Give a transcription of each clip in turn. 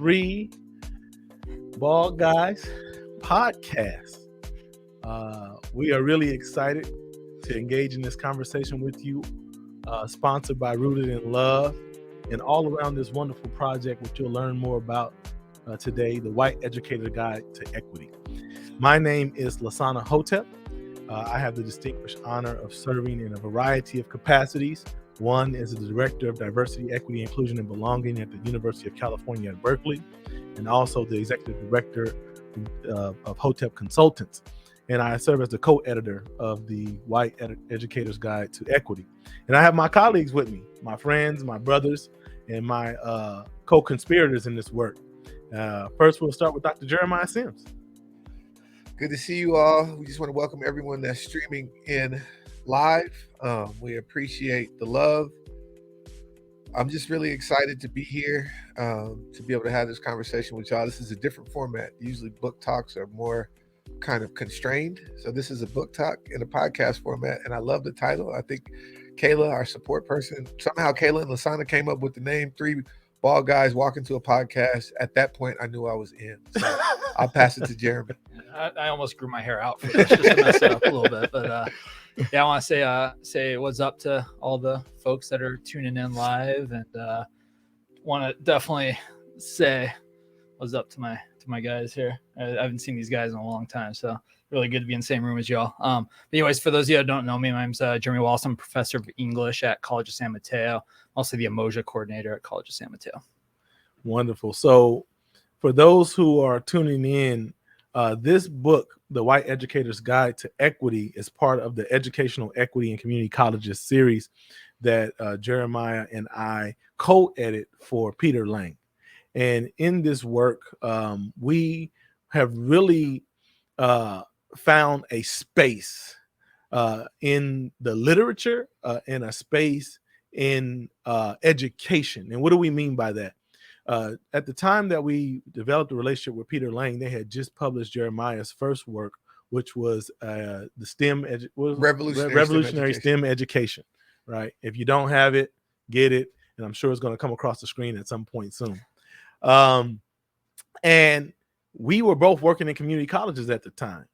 Three Bald Guys podcast. We are really excited to engage in this conversation with you, sponsored by Rooted in Love, and all around this wonderful project, which you'll learn more about today, the White Educator Guide to Equity. My name is Lasana Hotep. I have the distinguished honor of serving in a variety of capacities. One is the Director of Diversity, Equity, Inclusion, and Belonging at the University of California at Berkeley, and also the Executive Director of Hotep Consultants. And I serve as the co-editor of the White Educator's Guide to Equity. And I have my colleagues with me, my friends, my brothers, and my co-conspirators in this work. First, we'll start with Dr. Jeremiah Sims. Good to see you all. We just want to welcome everyone that's streaming in live. We appreciate the love. I'm just really excited to be here, to be able to have this conversation with y'all. This is a different format. Usually book talks are more kind of constrained. So this is a book talk in a podcast format, and I love the title. I think Kayla, our support person, somehow Kayla and Lasana came up with the name Three Bald Guys Walk Into a Podcast. At that point, I knew I was in. So I'll pass it to Jeremy. I almost grew my hair out for this just to mess it up a little bit, but yeah, I want to say what's up to all the folks that are tuning in live, and want to definitely say what's up to my guys here. I haven't seen these guys in a long time, so really good to be in the same room as y'all. But anyways, for those of you that don't know me, my name's Jeremy Wallace. I'm a professor of English at College of San Mateo, also the Emoja coordinator at College of San Mateo. Wonderful. So for those who are tuning in, this book, The White Educator's Guide to Equity, is part of the Educational Equity and Community Colleges series that Jeremiah and I co-edit for Peter Lang. And in this work, we have really found a space in the literature and a space in education. And what do we mean by that? At the time that we developed a relationship with Peter Lang, they had just published Jeremiah's first work, which was the Revolutionary STEM Education, right? If you don't have it, get it. And I'm sure it's going to come across the screen at some point soon. And we were both working in community colleges at the time.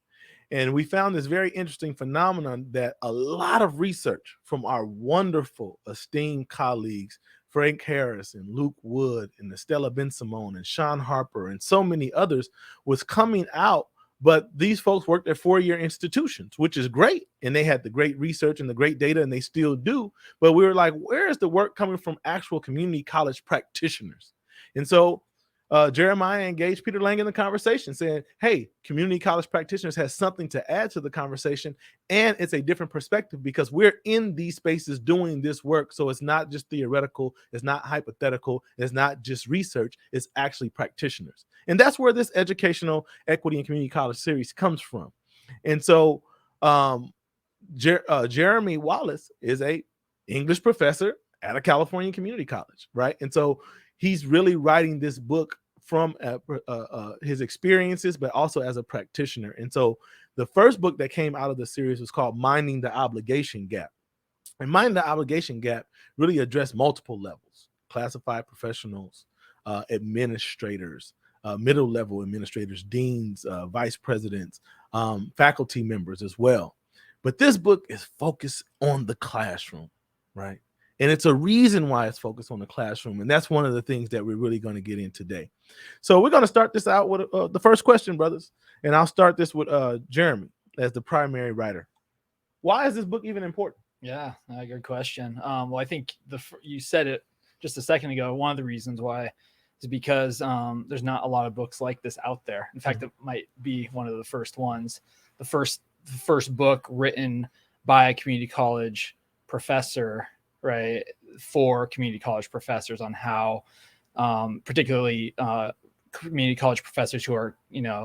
And we found this very interesting phenomenon that a lot of research from our wonderful, esteemed colleagues, Frank Harris and Luke Wood and Estella Ben-Simone and Sean Harper and so many others, was coming out. But these folks worked at four-year institutions, which is great. And they had the great research and the great data, and they still do. But we were like, where is the work coming from actual community college practitioners? And so Jeremiah engaged Peter Lang in the conversation, saying, hey, community college practitioners has something to add to the conversation, and it's a different perspective because we're in these spaces doing this work. So it's not just theoretical, it's not hypothetical, it's not just research, it's actually practitioners. And that's where this Educational Equity and Community College series comes from. And so Jeremy Wallace is a English professor at a California community college, right? And so he's really writing this book from his experiences, but also as a practitioner. And so the first book that came out of the series was called Minding the Obligation Gap. And Minding the Obligation Gap really addressed multiple levels: classified professionals, administrators, middle-level administrators, deans, vice presidents, faculty members as well. But this book is focused on the classroom, right? And it's a reason why it's focused on the classroom. And that's one of the things that we're really going to get in today. So we're going to start this out with the first question, brothers. And I'll start this with Jeremy as the primary writer. Why is this book even important? Yeah, good question. Well, I think you said it just a second ago. One of the reasons why is because there's not a lot of books like this out there. In fact, it might be one of the first ones. The first book written by a community college professor, right, for community college professors on how, particularly community college professors who are,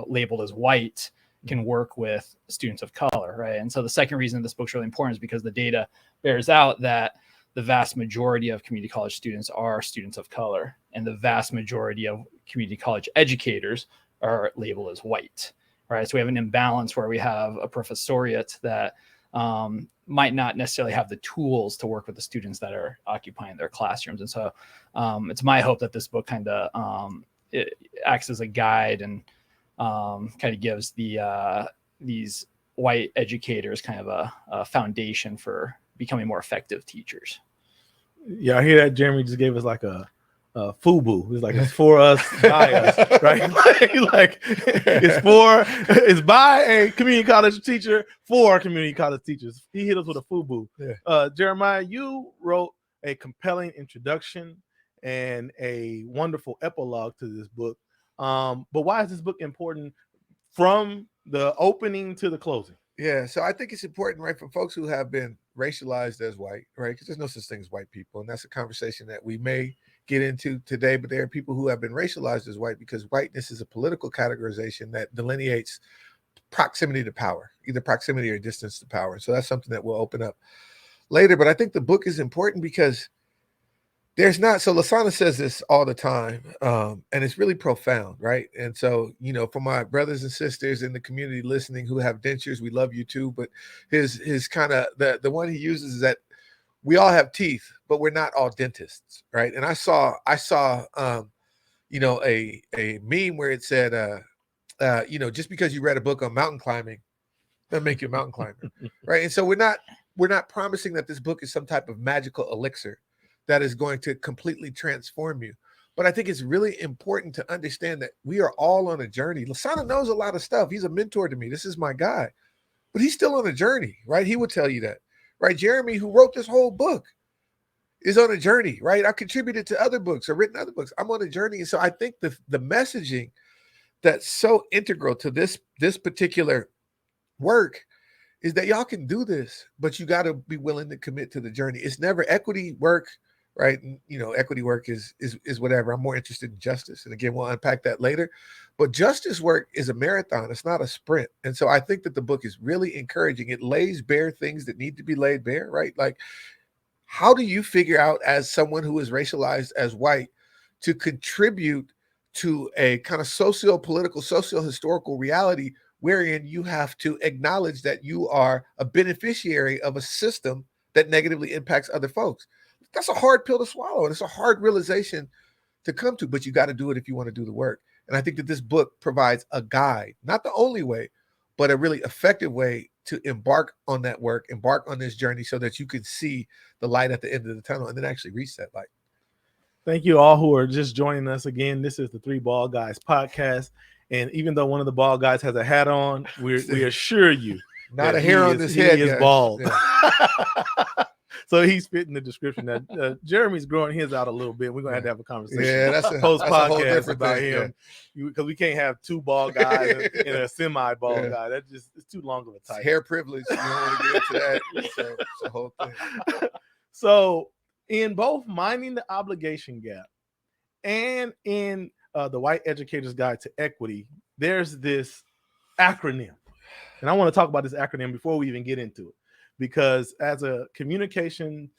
labeled as white can work with students of color, right? And so the second reason this book's really important is because the data bears out that the vast majority of community college students are students of color, and the vast majority of community college educators are labeled as white, right? So we have an imbalance where we have a professoriate that might not necessarily have the tools to work with the students that are occupying their classrooms. And so it's my hope that this book kind of it acts as a guide and kind of gives these white educators kind of a foundation for becoming more effective teachers. Yeah, I hear that. Jeremy just gave us like a FUBU. It's like, it's for us, by us, right? like it's by a community college teacher for community college teachers. He hit us with a FUBU. Yeah. Jeremiah, you wrote a compelling introduction and a wonderful epilogue to this book. But why is this book important from the opening to the closing? Yeah, so I think it's important, right, for folks who have been racialized as white, right? Because there's no such thing as white people, and that's a conversation that we may get into today. But there are people who have been racialized as white because whiteness is a political categorization that delineates proximity to power, either proximity or distance to power. So that's something that we'll open up later. But I think the book is important because there's not, so Lasana says this all the time, and it's really profound, right? And so, you know, for my brothers and sisters in the community listening who have dentures, we love you too. But his kind of, the one he uses is that we all have teeth, but we're not all dentists, right? And I saw you know, a meme where it said, you know, just because you read a book on mountain climbing doesn't make you a mountain climber, right? And so we're not promising that this book is some type of magical elixir that is going to completely transform you. But I think it's really important to understand that we are all on a journey. Lasana knows a lot of stuff. He's a mentor to me. This is my guy. But he's still on a journey, right? He would tell you that, right? Jeremy, who wrote this whole book, is on a journey, right? I contributed to other books or written other books. I'm on a journey. And so I think the messaging that's so integral to this particular work is that y'all can do this, but you got to be willing to commit to the journey. It's never equity work, right? And, you know, equity work is whatever. I'm more interested in justice. And again, we'll unpack that later. But justice work is a marathon. It's not a sprint. And so I think that the book is really encouraging. It lays bare things that need to be laid bare, right? Like, how do you figure out as someone who is racialized as white to contribute to a kind of socio-political, socio-historical reality wherein you have to acknowledge that you are a beneficiary of a system that negatively impacts other folks? That's a hard pill to swallow, and it's a hard realization to come to, but you got to do it if you want to do the work. And I think that this book provides a guide, not the only way, but a really effective way to embark on that work, embark on this journey so that you can see the light at the end of the tunnel and then actually reach that light. Thank you all who are just joining us again. This is the Three Bald Guys podcast. And even though one of the bald guys has a hat on, we assure you not a hair on this head. He is bald. Yeah. So he's fitting the description. That Jeremy's growing his out a little bit. We're going to have a conversation. Yeah, that's a post podcast about him, because we can't have two bald guys and a semi-bald guy. That's just, it's too long of a title. Hair privilege. You don't want to get into that. So it's the whole thing. So in both Minding the Obligation Gap and in the White Educator's Guide to Equity, there's this acronym. And I want to talk about this acronym before we even get into it, because as a communication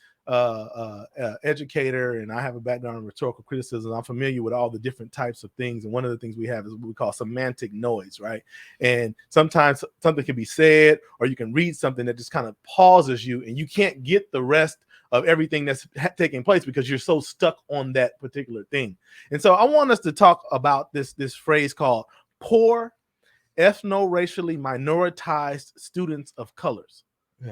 educator, and I have a background in rhetorical criticism, I'm familiar with all the different types of things. And one of the things we have is what we call semantic noise, right? And sometimes something can be said, or you can read something that just kind of pauses you, and you can't get the rest of everything that's taking place because you're so stuck on that particular thing. And so I want us to talk about this phrase called poor ethno-racially minoritized students of colors,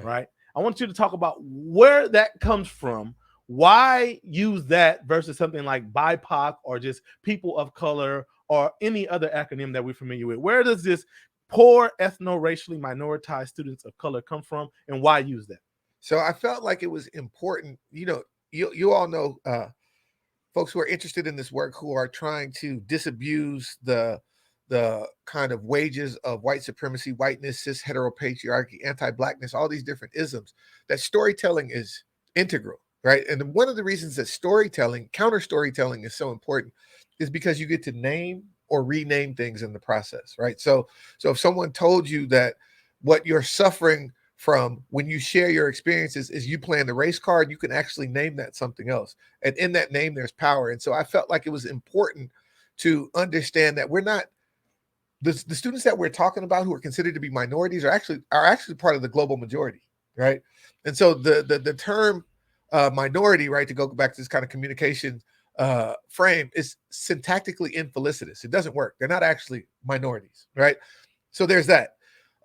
right? I want you to talk about where that comes from, why use that versus something like BIPOC or just people of color or any other acronym that we're familiar with. Where does this poor ethno-racially minoritized students of color come from, and why use that? So I felt like it was important. You know, you all know folks who are interested in this work who are trying to disabuse the kind of wages of white supremacy, whiteness, cis heteropatriarchy, anti-blackness, all these different isms, that storytelling is integral, right? And one of the reasons that storytelling, counter storytelling is so important is because you get to name or rename things in the process, right? So if someone told you that what you're suffering from when you share your experiences is you playing the race card, you can actually name that something else. And in that name, there's power. And so I felt like it was important to understand that we're not, the students that we're talking about who are considered to be minorities are actually part of the global majority, right? And so the term minority, right, to go back to this kind of communication frame is syntactically infelicitous. It doesn't work. They're not actually minorities, right? So there's that.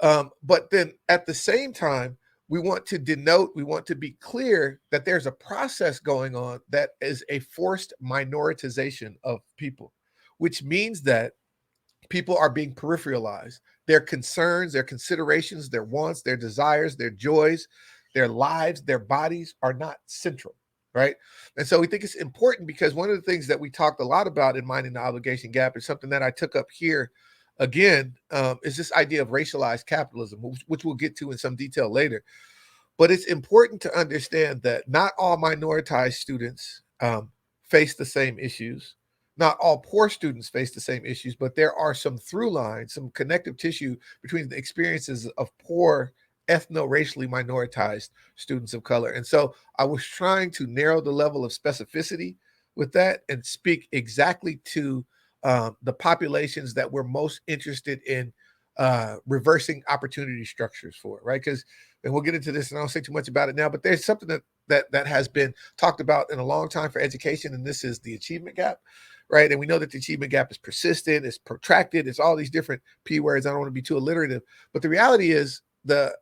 But then at the same time, we want to denote, we want to be clear that there's a process going on that is a forced minoritization of people, which means that people are being peripheralized. Their concerns, their considerations, their wants, their desires, their joys, their lives, their bodies are not central, right? And so we think it's important because one of the things that we talked a lot about in Minding the Obligation Gap is something that I took up here again, is this idea of racialized capitalism, which we'll get to in some detail later. But it's important to understand that not all minoritized students face the same issues. Not all poor students face the same issues, but there are some through lines, some connective tissue between the experiences of poor, ethno-racially minoritized students of color. And so I was trying to narrow the level of specificity with that and speak exactly to the populations that we're most interested in reversing opportunity structures for, right? Because, and we'll get into this, and I don't say too much about it now, but there's something that has been talked about in a long time for education, and this is the achievement gap, right? And we know that the achievement gap is persistent, it's protracted, it's all these different P words. I don't want to be too alliterative, but the reality is the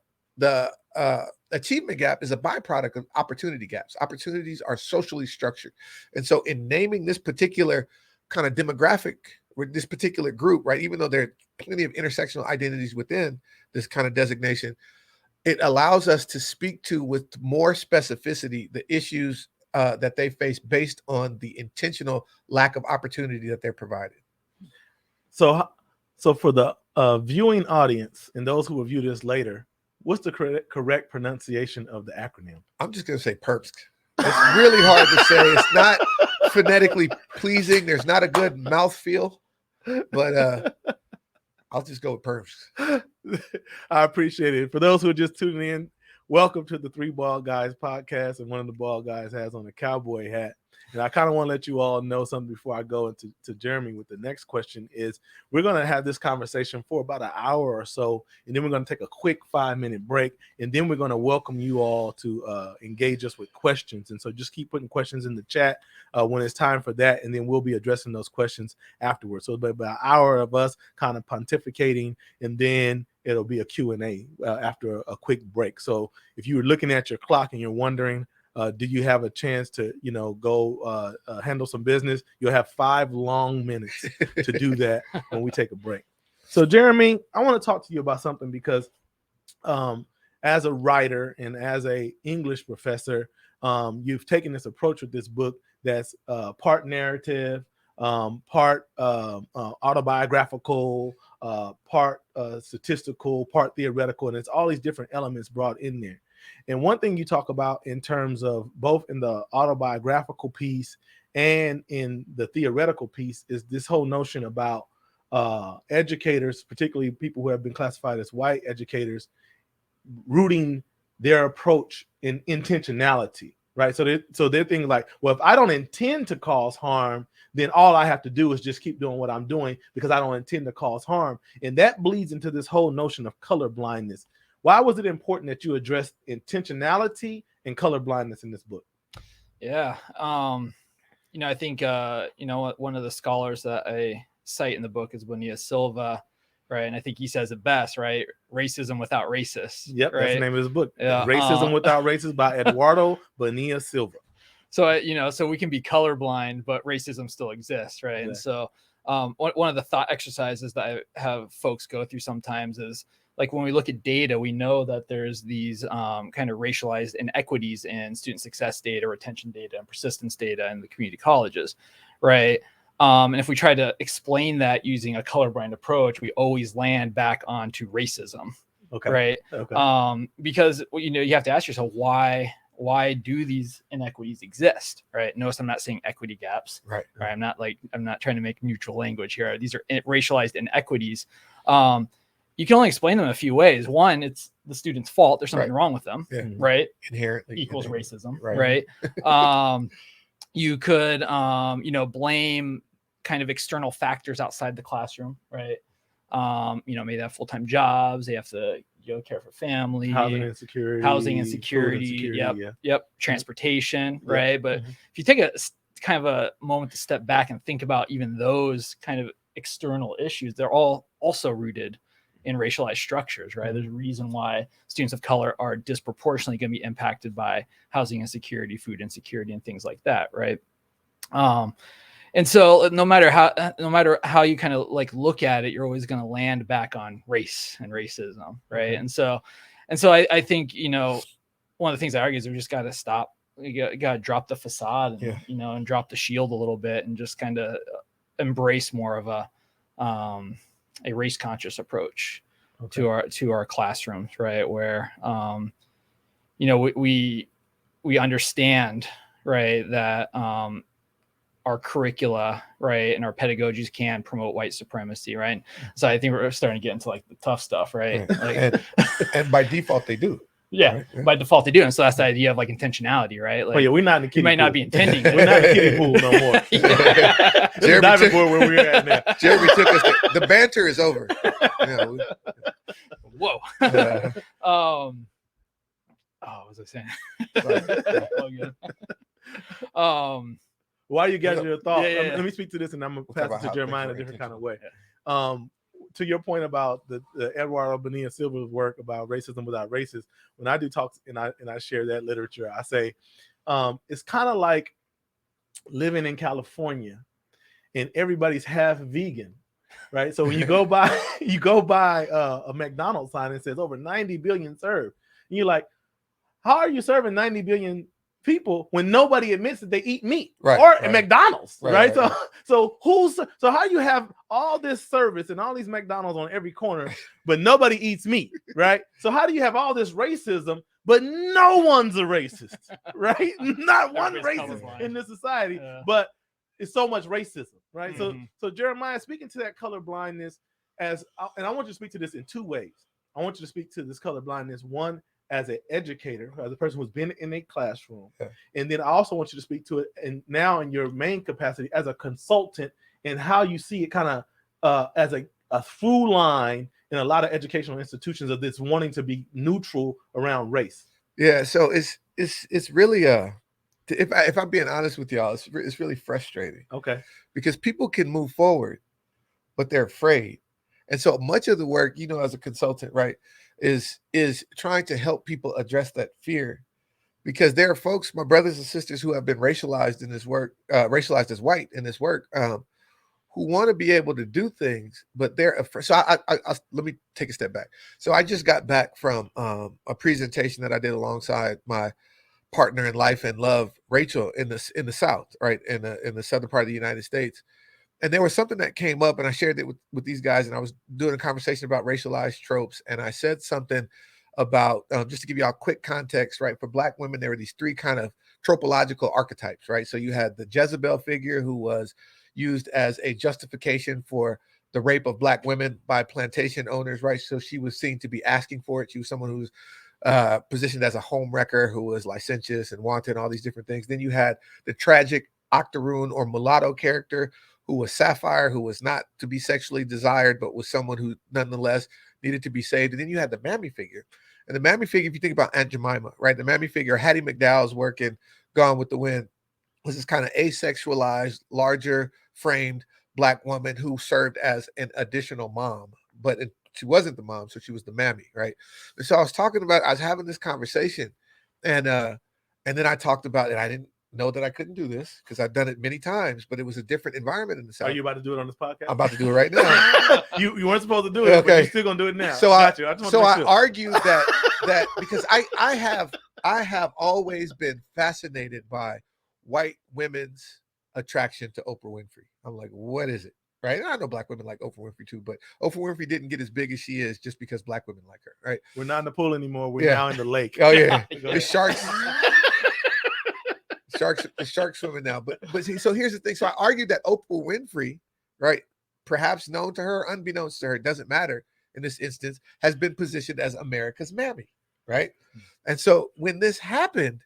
achievement gap is a byproduct of opportunity gaps. Opportunities are socially structured. And so in naming this particular kind of demographic with this particular group, right, even though there are plenty of intersectional identities within this kind of designation, it allows us to speak to with more specificity the issues that they face based on the intentional lack of opportunity that they're provided. So for the viewing audience and those who will view this later, what's the correct pronunciation of the acronym? I'm just going to say PERMSC. It's really hard to say. It's not phonetically pleasing. There's not a good mouthfeel, but I'll just go with PERMSC. I appreciate it. For those who are just tuning in, welcome to the Three Bald Guys podcast. And one of the bald guys has on a cowboy hat. And I kind of want to let you all know something before I go into Jeremy with the next question is we're going to have this conversation for about an hour or so, and then we're going to take a quick 5-minute break, and then we're going to welcome you all to engage us with questions. And so just keep putting questions in the chat when it's time for that, and then we'll be addressing those questions afterwards. So it'll be about an hour of us kind of pontificating, and then it'll be a Q&A after a quick break. So if you were looking at your clock and you're wondering, do you have a chance to, go handle some business? You'll have 5 long minutes to do that when we take a break. So, Jeremy, I want to talk to you about something because as a writer and as a English professor, you've taken this approach with this book that's part narrative, part autobiographical, part statistical, part theoretical, and it's all these different elements brought in there. And one thing you talk about in terms of both in the autobiographical piece and in the theoretical piece is this whole notion about educators, particularly people who have been classified as white educators, rooting their approach in intentionality, right? So they're thinking like, well, if I don't intend to cause harm, then all I have to do is just keep doing what I'm doing because I don't intend to cause harm. And that bleeds into this whole notion of colorblindness. Why was it important that you address intentionality and colorblindness in this book? Yeah. I think, one of the scholars that I cite in the book is Bonilla Silva, right? And I think he says it best, right? Racism without racists. Yep, right? That's the name of his book. Yeah, Racism Without Racists by Eduardo Bonilla Silva. So, so we can be colorblind, but racism still exists, right? Yeah. And so one of the thought exercises that I have folks go through sometimes is, like when we look at data, we know that there's these kind of racialized inequities in student success data, retention data, and persistence data in the community colleges, right? And if we try to explain that using a colorblind approach, we always land back onto racism, right? Okay. Because you have to ask yourself why do these inequities exist, right? Notice I'm not saying equity gaps, right? I'm not trying to make neutral language here. These are racialized inequities. You can only explain them a few ways. One, it's the student's fault. There's something wrong with them, right? Inherently equals racism, right? You could, blame kind of external factors outside the classroom, right? Maybe they have full-time jobs. They have to care for family, housing insecurity, yep, transportation, right? But if you take a kind of a moment to step back and think about even those kind of external issues. They're all also rooted in racialized structures, right? There's a reason why students of color are disproportionately going to be impacted by housing insecurity, food insecurity, and things like that, right? And so no matter how you kind of like look at it, you're always going to land back on race and racism, right? And so I think, you know, one of the things I argue is we just got to stop. You got to drop the facade, and, you know, and drop the shield a little bit, and just kind of embrace more of a race conscious approach to our classrooms, right? Where, you know, we understand, right, that our curricula, right, and our pedagogies can promote white supremacy, right? So I think we're starting to get into like the tough stuff, right? Like, and by default they do. Yeah, right? By default they do. And so that's the idea of like intentionality, right? Like, we're not in the kiddie pool. Might not be intending. We're not in the kiddie pool no more. Jeremy took, where we're at now. Jeremy took us. The banter is over. Whoa. What was I saying? While you get your thought, let me speak to this, and I'm gonna pass it to Jeremiah in a different kind of way. To your point about the Eduardo Bonilla Silva's work about racism without racists, when I do talks and I share that literature, I say it's kind of like living in California and everybody's half vegan, right? So when you go by a McDonald's sign and it says over 90 billion served, and you're like, how are you serving 90 billion people when nobody admits that they eat meat, at McDonald's, right? So how you have all this service and all these McDonald's on every corner, but nobody eats meat, right? So how do you have all this racism, but no one's a racist, right? Not one racist in this society, but it's so much racism, right? So Jeremiah, speaking to that colorblindness, and I want you to speak to this in two ways. I want you to speak to this colorblindness, one, as an educator, as a person who's been in a classroom. And then I also want you to speak to it, and now in your main capacity as a consultant, and how you see it kind of as a through line in a lot of educational institutions of this wanting to be neutral around race. Yeah, so it's really if I'm being honest with y'all, it's really frustrating. Okay. Because people can move forward, but they're afraid. And so much of the work, you know, as a consultant, right, is trying to help people address that fear, because there are folks, my brothers and sisters, who have been racialized in this work, racialized as white in this work, who want to be able to do things, but they're afraid. So I let me take a step back. So I just got back from a presentation that I did alongside my partner in life and love, Rachel, in the South, right, in the southern part of the United States. And there was something that came up, and I shared it with these guys, and I was doing a conversation about racialized tropes, and I said something about, just to give you all quick context, right, for Black women, there were these three kind of tropological archetypes, right? So you had the Jezebel figure, who was used as a justification for the rape of Black women by plantation owners, right? So she was seen to be asking for it. She was someone who's positioned as a home wrecker, who was licentious and wanted, all these different things. Then you had the tragic octoroon or mulatto character, who was Sapphire, who was not to be sexually desired, but was someone who nonetheless needed to be saved. And then you had the Mammy figure. And the Mammy figure, if you think about Aunt Jemima, right? The Mammy figure, Hattie McDowell's work in Gone with the Wind, was this kind of asexualized, larger framed Black woman who served as an additional mom, but she wasn't the mom, so she was the Mammy, right? And so I was having this conversation, and then I talked about it. I didn't know that I couldn't do this because I've done it many times, but it was a different environment in the South. Are you about to do it on this podcast? I'm about to do it right now. You weren't supposed to do it, but you're still gonna do it now. So I argued that because I have always been fascinated by white women's attraction to Oprah Winfrey. I'm like, what is it? Right? And I know Black women like Oprah Winfrey too, but Oprah Winfrey didn't get as big as she is just because Black women like her, right? We're not in the pool anymore. We're now in the lake. Oh yeah, the sharks. The sharks swimming now. But see, so here's the thing. So I argued that Oprah Winfrey, right, perhaps known to her, unbeknownst to her, doesn't matter in this instance, has been positioned as America's Mammy, right? And so when this happened,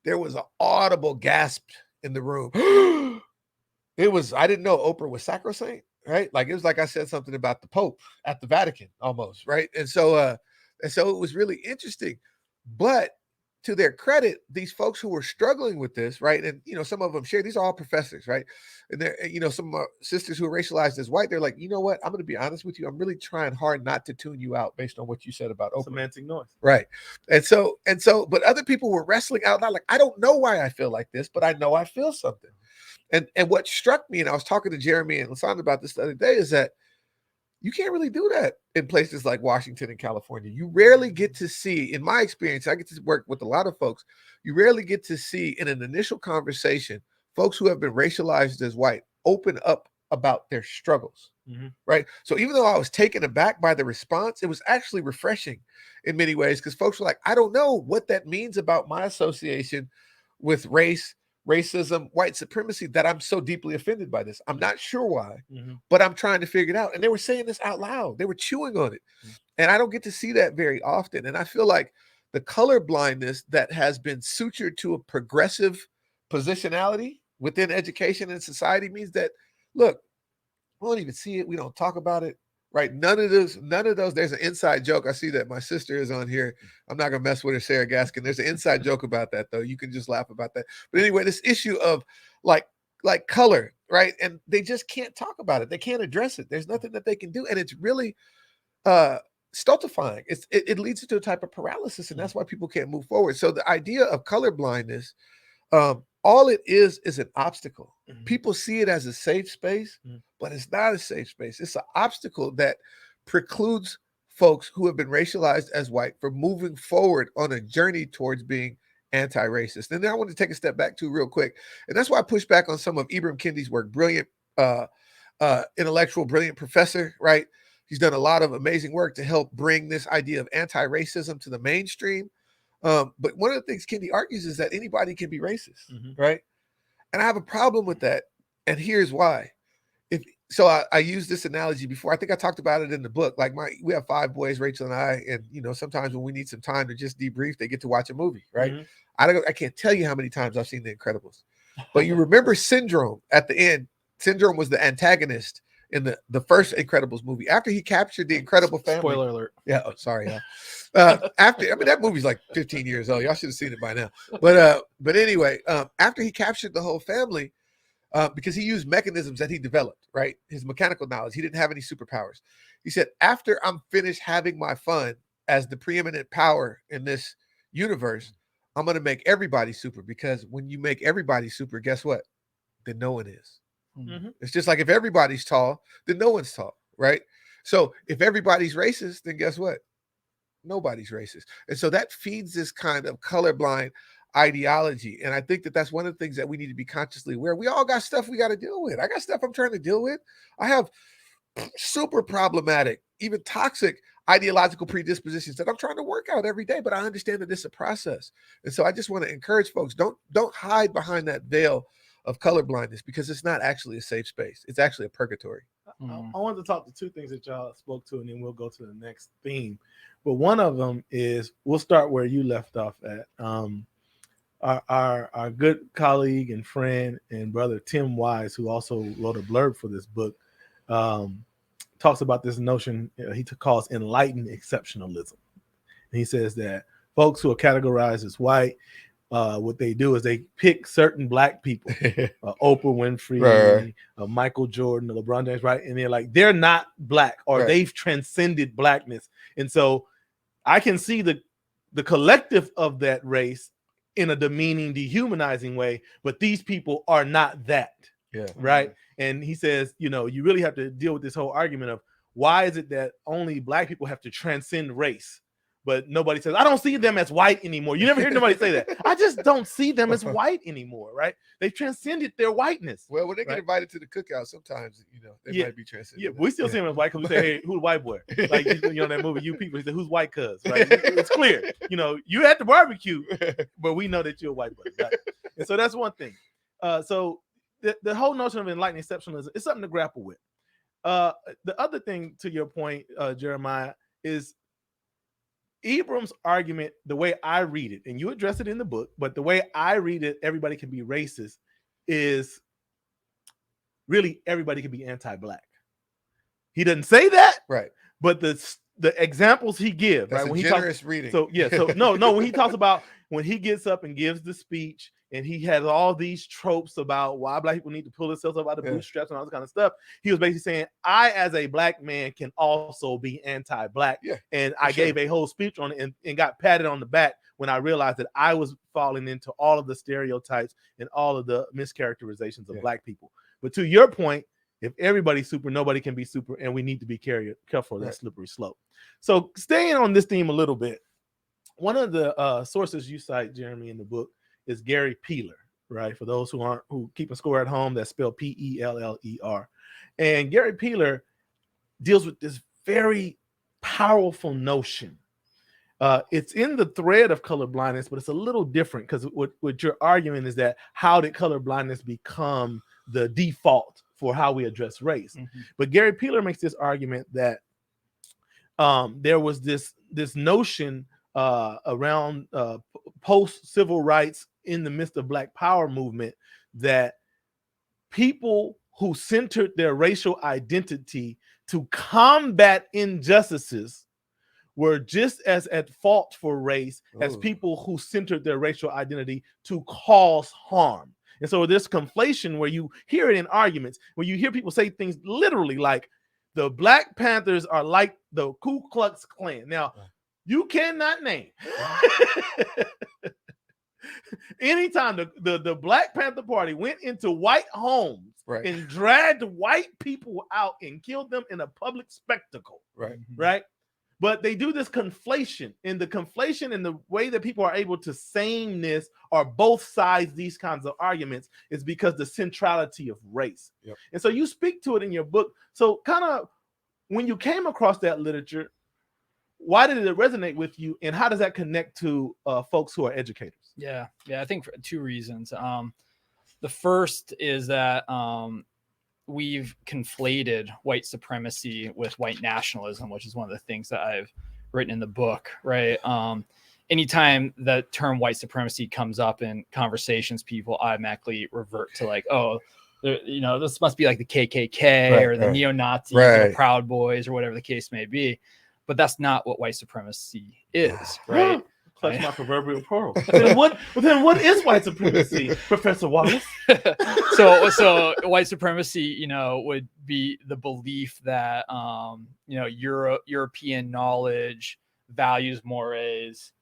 there was an audible gasp in the room. I didn't know Oprah was sacrosanct, right? Like, it was like I said something about the Pope at the Vatican almost, right? And so it was really interesting. But to their credit, these folks who were struggling with this, right? And, some of them share, these are all professors, right? And they're, some sisters who are racialized as white, they're like, you know what? I'm going to be honest with you. I'm really trying hard not to tune you out based on what you said about Oprah. Semantic noise. Right. And so, but other people were wrestling out loud, like, I don't know why I feel like this, but I know I feel something. And what struck me, and I was talking to Jeremy and Lasanda about this the other day, is that you can't really do that in places like Washington and California. You rarely get to see, in my experience, I get to work with a lot of folks, you rarely get to see in an initial conversation, folks who have been racialized as white open up about their struggles, right? So even though I was taken aback by the response, it was actually refreshing in many ways, because folks were like, I don't know what that means about my association with race, racism, white supremacy, that I'm so deeply offended by this. I'm not sure why, but I'm trying to figure it out. And they were saying this out loud. They were chewing on it. And I don't get to see that very often. And I feel like the colorblindness that has been sutured to a progressive positionality within education and society means that, look, we don't even see it. We don't talk about it. Right. None of those. There's an inside joke. I see that my sister is on here. I'm not going to mess with her, Sarah Gaskin. There's an inside joke about that, though. You can just laugh about that. But anyway, this issue of like color. Right. And they just can't talk about it. They can't address it. There's nothing that they can do. And it's really stultifying. It leads to a type of paralysis. And that's why people can't move forward. So the idea of colorblindness, all it is an obstacle. People see it as a safe space, but it's not a safe space. It's an obstacle that precludes folks who have been racialized as white from moving forward on a journey towards being anti-racist. And then I want to take a step back too real quick. And that's why I push back on some of Ibram Kendi's work. Brilliant intellectual, brilliant professor, right? He's done a lot of amazing work to help bring this idea of anti-racism to the mainstream. But one of the things Kendi argues is that anybody can be racist, right? And I have a problem with that. And here's why. I used this analogy before. I think I talked about it in the book. Like we have 5 boys, Rachel and I, and sometimes when we need some time to just debrief, they get to watch a movie, right? I can't tell you how many times I've seen The Incredibles. But you remember Syndrome at the end. Syndrome was the antagonist in the first Incredibles movie. After he captured the Incredible family. Spoiler alert. Yeah. Oh, sorry. That movie's like 15 years old. Y'all should have seen it by now. But anyway, after he captured the whole family, because he used mechanisms that he developed, right? His mechanical knowledge. He didn't have any superpowers. He said, after I'm finished having my fun as the preeminent power in this universe, I'm going to make everybody super, because when you make everybody super, guess what? Then no one is. It's just like if everybody's tall, then no one's tall, right? So if everybody's racist, then guess what? Nobody's racist. And so that feeds this kind of colorblind ideology. And I think that that's one of the things that we need to be consciously aware. We all got stuff we got to deal with. I got stuff I'm trying to deal with. I have super problematic, even toxic ideological predispositions that I'm trying to work out every day, but I understand that it's a process. And so I just want to encourage folks, don't hide behind that veil of colorblindness, because it's not actually a safe space. It's actually a purgatory. I wanted to talk to 2 things that y'all spoke to, and then we'll go to the next theme. But one of them is, we'll start where you left off at. Our good colleague and friend and brother Tim Wise, who also wrote a blurb for this book, talks about this notion he calls enlightened exceptionalism. And he says that folks who are categorized as white, what they do is they pick certain black people, Oprah Winfrey, Michael Jordan, LeBron James, right? And they're like, they're not black, or they've transcended blackness. And so I can see the collective of that race in a demeaning, dehumanizing way, but these people are not that. Right. And he says, you really have to deal with this whole argument of, why is it that only black people have to transcend race? But nobody says, I don't see them as white anymore. You never hear nobody say that. I just don't see them as white anymore, right? They've transcended their whiteness. Well, when they get invited to the cookout, sometimes, they might be transcended. Yeah, we still see them as white, because we say, hey, who's the white boy? Like, that movie, You People, he said, who's white cuz, right? It's clear. You at the barbecue, but we know that you're a white boy, right? And so that's one thing. So the whole notion of enlightened exceptionalism is something to grapple with. The other thing, to your point, Jeremiah, is Ibram's argument, the way I read it, and you address it in the book, but the way I read it, everybody can be racist, is really everybody can be anti-black. He doesn't say that, right? But the examples he gives, That's right? When he generous reading. So no, when he talks about when he gets up and gives the speech and he has all these tropes about why black people need to pull themselves up out of the bootstraps and all this kind of stuff, he was basically saying, I, as a black man, can also be anti-black. And I gave a whole speech on it and got patted on the back when I realized that I was falling into all of the stereotypes and all of the mischaracterizations of black people. But to your point, if everybody's super, nobody can be super, and we need to be careful of that slippery slope. So staying on this theme a little bit, one of the sources you cite, Jeremy, in the book is Gary Peeler, right? For those who keep a score at home, that's spelled Peller. And Gary Peeler deals with this very powerful notion. It's in the thread of colorblindness, but it's a little different because what you're arguing is that how did colorblindness become the default for how we address race? But Gary Peeler makes this argument that there was this notion around post-civil rights in the midst of Black Power movement that people who centered their racial identity to combat injustices were just as at fault for race as people who centered their racial identity to cause harm. And so this conflation where you hear it in arguments, where you hear people say things literally like the Black Panthers are like the Ku Klux Klan. Now, you cannot name anytime the Black Panther Party went into white homes and dragged white people out and killed them in a public spectacle. Right. But they do this conflation, and the conflation and the way that people are able to sameness or both sides these kinds of arguments is because the centrality of race. And so you speak to it in your book. So kind of when you came across that literature, why did it resonate with you, and how does that connect to folks who are educators? Yeah, I think for two reasons. The first is that we've conflated white supremacy with white nationalism, which is one of the things that I've written in the book, right? Anytime the term white supremacy comes up in conversations, people automatically revert to like, oh, this must be like the KKK or the neo-Nazis or the Proud Boys or whatever the case may be. But that's not what white supremacy is, right? Clutch my proverbial pearl. Then what is white supremacy, Professor Wallace? So white supremacy, would be the belief that European knowledge, values, mores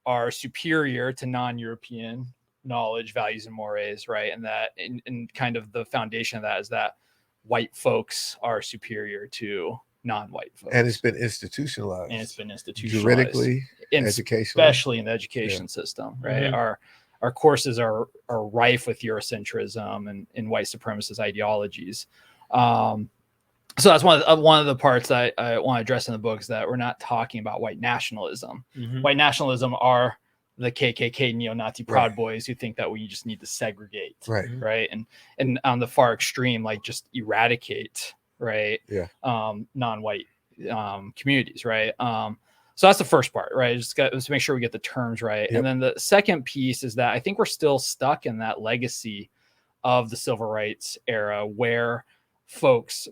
are superior to non-European knowledge, values, and mores, right? And that and kind of the foundation of that is that white folks are superior to non-white folks. And it's been institutionalized. Juridically, educationally. Especially in the education system, right? Our courses are rife with Eurocentrism and white supremacist ideologies. So that's one of the parts I want to address in the book is that we're not talking about white nationalism. White nationalism are the KKK, neo-Nazi Proud Boys who think that we just need to segregate, right? And on the far extreme, like just eradicate, right? Non-white communities, right? So that's the first part, right? Let's make sure we get the terms right. And then the second piece is that I think we're still stuck in that legacy of the civil rights era where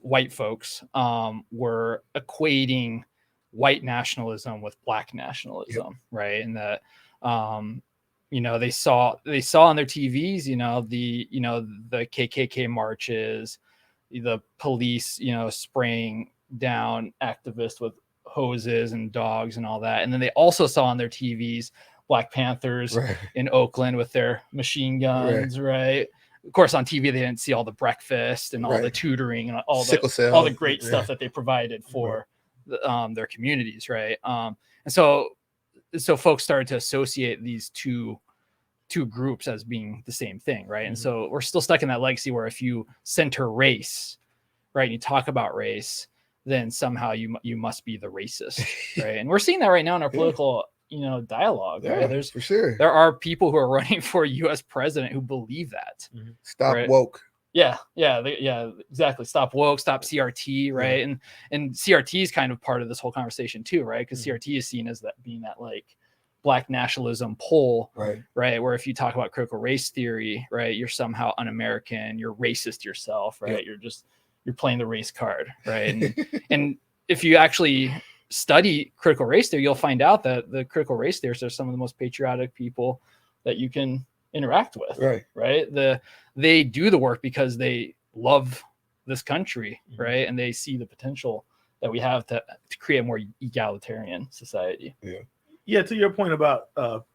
white folks, were equating white nationalism with Black nationalism, right? And that, they saw on their TVs, the KKK marches, the police, spraying down activists with hoses and dogs and all that. And then they also saw on their TVs Black Panthers in Oakland with their machine guns, right? Of course, on TV, they didn't see all the breakfast and all the tutoring and all the great stuff that they provided for their communities, right? And so folks started to associate these two groups as being the same thing, right? And so we're still stuck in that legacy where if you center race, right, and you talk about race, then somehow you must be the racist, right? And we're seeing that right now in our political dialogue, right? There's for sure there are people who are running for U.S. president who believe that. Stop woke. Yeah, exactly. Stop woke, stop CRT, right? And CRT is kind of part of this whole conversation too, right? Because CRT is seen as that being that like Black nationalism pole, right? Where if you talk about critical race theory, right, you're somehow un-American, you're racist yourself, right? You're playing the race card, right? And if you actually study critical race theory, you'll find out that the critical race theorists are some of the most patriotic people that you can interact with. Right. They do the work because they love this country, right? And they see the potential that we have to create a more egalitarian society. Yeah, to your point about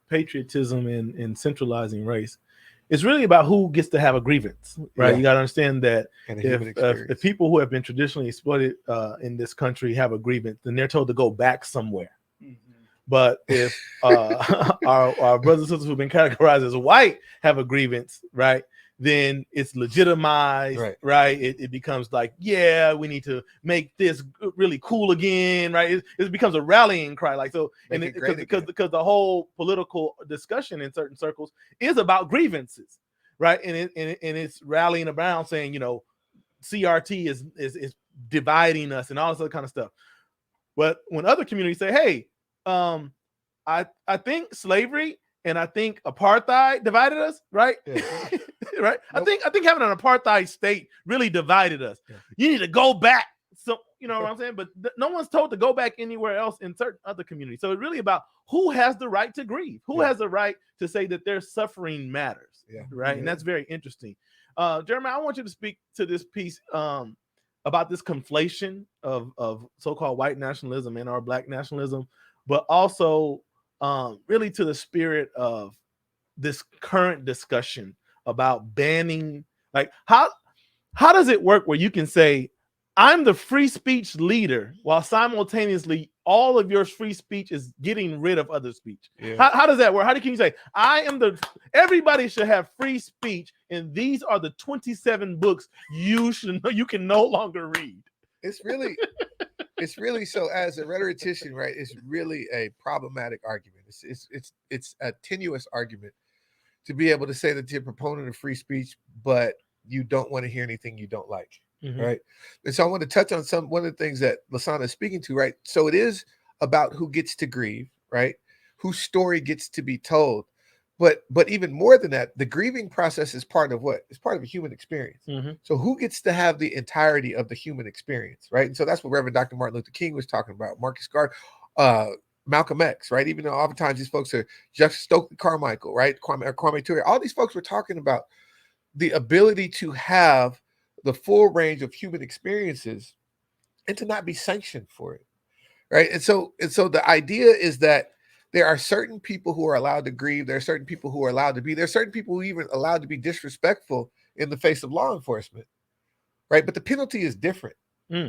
patriotism and centralizing race, it's really about who gets to have a grievance, right? Yeah. You got to understand that And if people who have been traditionally exploited in this country have a grievance, then they're told to go back somewhere. But if our brothers and sisters who've been categorized as white have a grievance, right, then it's legitimized, right? It becomes like, yeah, we need to make this really cool again, right? It becomes a rallying cry, like so, because the whole political discussion in certain circles is about grievances, right? And it's rallying around saying, you know, CRT is dividing us and all this other kind of stuff. But when other communities say, hey, I think slavery and I think apartheid divided us, right? Right. Nope. I think having an apartheid state really divided us. You need to go back. So you know what I'm saying? But no one's told to go back anywhere else in certain other communities. So it's really about who has the right to grieve, who has the right to say that their suffering matters, right? And that's very interesting. Jeremiah, I want you to speak to this piece about this conflation of so-called white nationalism and our black nationalism, but also really to the spirit of this current discussion about banning, like how does it work where you can say, I'm the free speech leader while simultaneously all of your free speech is getting rid of other speech? How does that work? Can you say, everybody should have free speech and these are the 27 books you can no longer read? It's really so, as a rhetorician, right, it's really a problematic argument. It's a tenuous argument to be able to say that you're a proponent of free speech, but you don't want to hear anything you don't like, right? And so I want to touch on one of the things that Lasana is speaking to, right? So it is about who gets to grieve, right? Whose story gets to be told. But even more than that, the grieving process is part of what? It's part of a human experience. So who gets to have the entirety of the human experience, right? And so that's what Reverend Dr. Martin Luther King was talking about, Marcus Garvey, Malcolm X, right? Even though oftentimes these folks are just Stokely Carmichael, right? Kwame Ture. All these folks were talking about the ability to have the full range of human experiences and to not be sanctioned for it, right? And so the idea is that there are certain people who are allowed to grieve. There are certain people who are allowed to be. There are certain people who are even allowed to be disrespectful in the face of law enforcement, right? But the penalty is different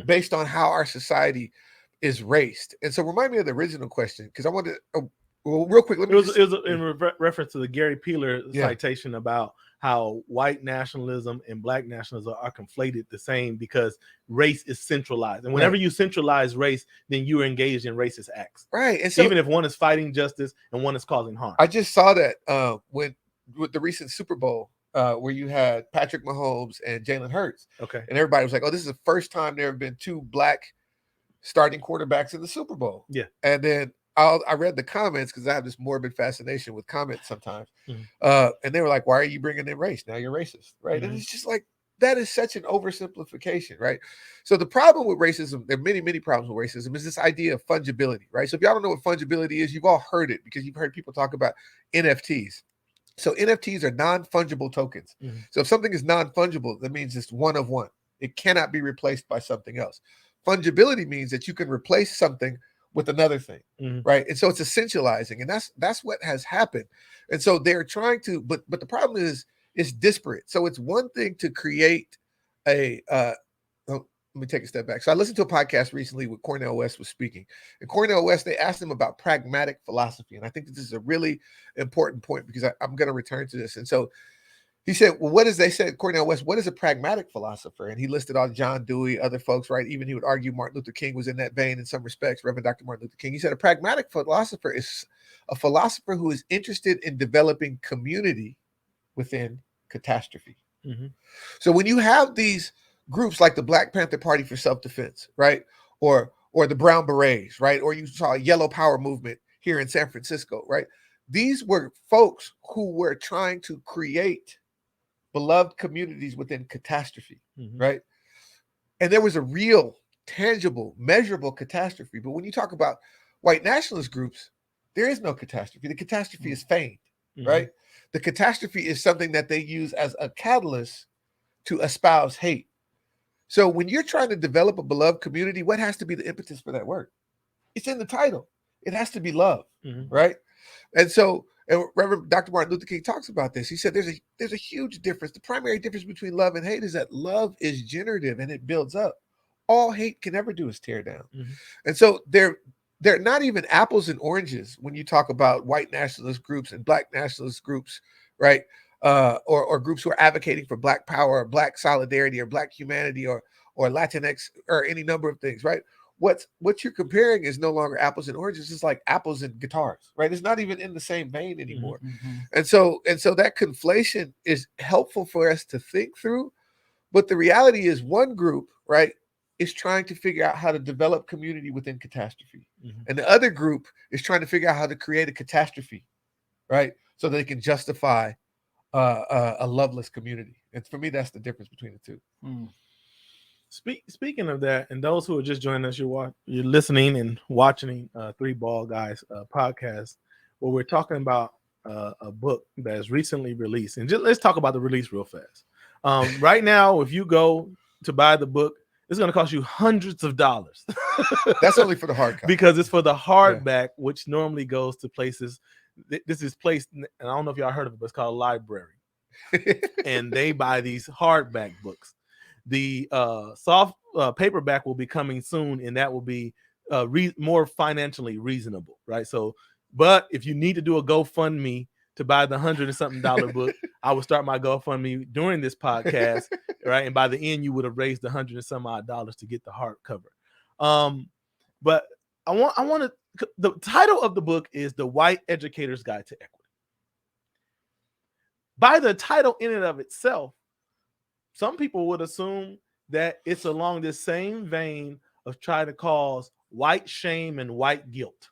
based on how our society is raced. And so remind me of the original question, because I wanted to, well, real quick. It was in reference to the Gary Peeler citation about how white nationalism and black nationalism are conflated the same because race is centralized. And whenever you centralize race, then you are engaged in racist acts. Right. And so, even if one is fighting justice and one is causing harm. I just saw that with the recent Super Bowl where you had Patrick Mahomes and Jalen Hurts. Okay. And everybody was like, oh, this is the first time there have been two black starting quarterbacks in the Super Bowl. Yeah. And then I read the comments because I have this morbid fascination with comments sometimes. And they were like, why are you bringing in race? Now you're racist, right? And it's just like, that is such an oversimplification, right? So the problem with racism, there are many, many problems with racism, is this idea of fungibility, right? So if y'all don't know what fungibility is, you've all heard it because you've heard people talk about NFTs. So NFTs are non-fungible tokens. So if something is non-fungible, that means it's one of one. It cannot be replaced by something else. Fungibility means that you can replace something with another thing, right? And so it's essentializing, and that's what has happened. And so they're trying to, but the problem is it's disparate. So it's one thing to create a let me take a step back. So I listened to a podcast recently where Cornel West was speaking. And Cornel West, they asked him about pragmatic philosophy. And I think that this is a really important point because I'm going to return to this. And so he said, well, they said, Cornel West, what is a pragmatic philosopher? And he listed all John Dewey, other folks, right? Even he would argue Martin Luther King was in that vein in some respects, Reverend Dr. Martin Luther King. He said a pragmatic philosopher is a philosopher who is interested in developing community within catastrophe. So when you have these groups like the Black Panther Party for Self-Defense, right? Or the Brown Berets, right? Or you saw a Yellow Power movement here in San Francisco, right? These were folks who were trying to create beloved communities within catastrophe, right? And there was a real tangible, measurable catastrophe. But when you talk about white nationalist groups, there is no catastrophe. The catastrophe is feigned, right? The catastrophe is something that they use as a catalyst to espouse hate. So when you're trying to develop a beloved community, what has to be the impetus for that work? It's in the title. It has to be love, right? And so, and Reverend Dr. Martin Luther King talks about this. He said there's a huge difference. The primary difference between love and hate is that love is generative and it builds up. All hate can ever do is tear down. And so they're not even apples and oranges when you talk about white nationalist groups and black nationalist groups, right? Or groups who are advocating for black power or black solidarity or black humanity or Latinx or any number of things, right? What you're comparing is no longer apples and oranges. It's like apples and guitars, right? It's not even in the same vein anymore. And so that conflation is helpful for us to think through. But the reality is one group, right, is trying to figure out how to develop community within catastrophe. And the other group is trying to figure out how to create a catastrophe, right? So that they can justify a loveless community. And for me, that's the difference between the two. Speaking of that, and those who are just joining us, you're listening and watching Three Ball Guys podcast, where we're talking about a book that is recently released. And let's talk about the release real fast. Right now, if you go to buy the book, it's going to cost you hundreds of dollars. That's only for the hardcover. Because it's for the hardback, which normally goes to places. This is placed, and I don't know if y'all heard of it, but it's called a library. And they buy these hardback books. The soft paperback will be coming soon, and that will be more financially reasonable, right? So, but if you need to do a GoFundMe to buy the $100 and something book, I would start my GoFundMe during this podcast, right? And by the end, you would have raised $100 and some odd to get the hardcover. But I want to. The title of the book is "The White Educator's Guide to Equity." By the title in and of itself, some people would assume that it's along this same vein of trying to cause white shame and white guilt,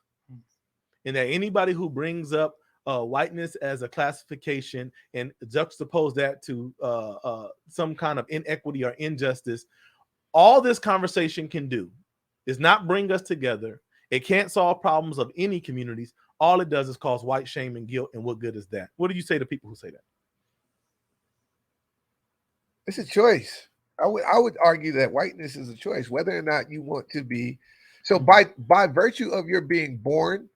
and that anybody who brings up whiteness as a classification and juxtapose that to some kind of inequity or injustice, all this conversation can do is not bring us together. It can't solve problems of any communities. All it does is cause white shame and guilt. And what good is that? What do you say to people who say that? It's a choice. I would argue that whiteness is a choice, whether or not you want to be. So by virtue of your being born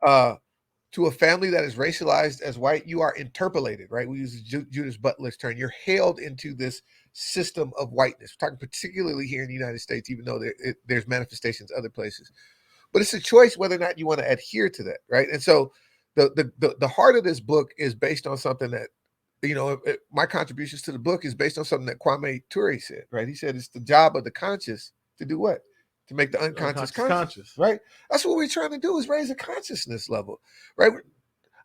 to a family that is racialized as white, you are interpolated, right? We use Judith Butler's term. You're hailed into this system of whiteness. We're talking particularly here in the United States, even though there's manifestations other places. But it's a choice whether or not you want to adhere to that, right? And so the heart of this book is based on something that, my contributions to the book is based on something that Kwame Ture said, right? He said it's the job of the conscious to do what? To make the unconscious conscious, right? That's what we're trying to do, is raise a consciousness level, right?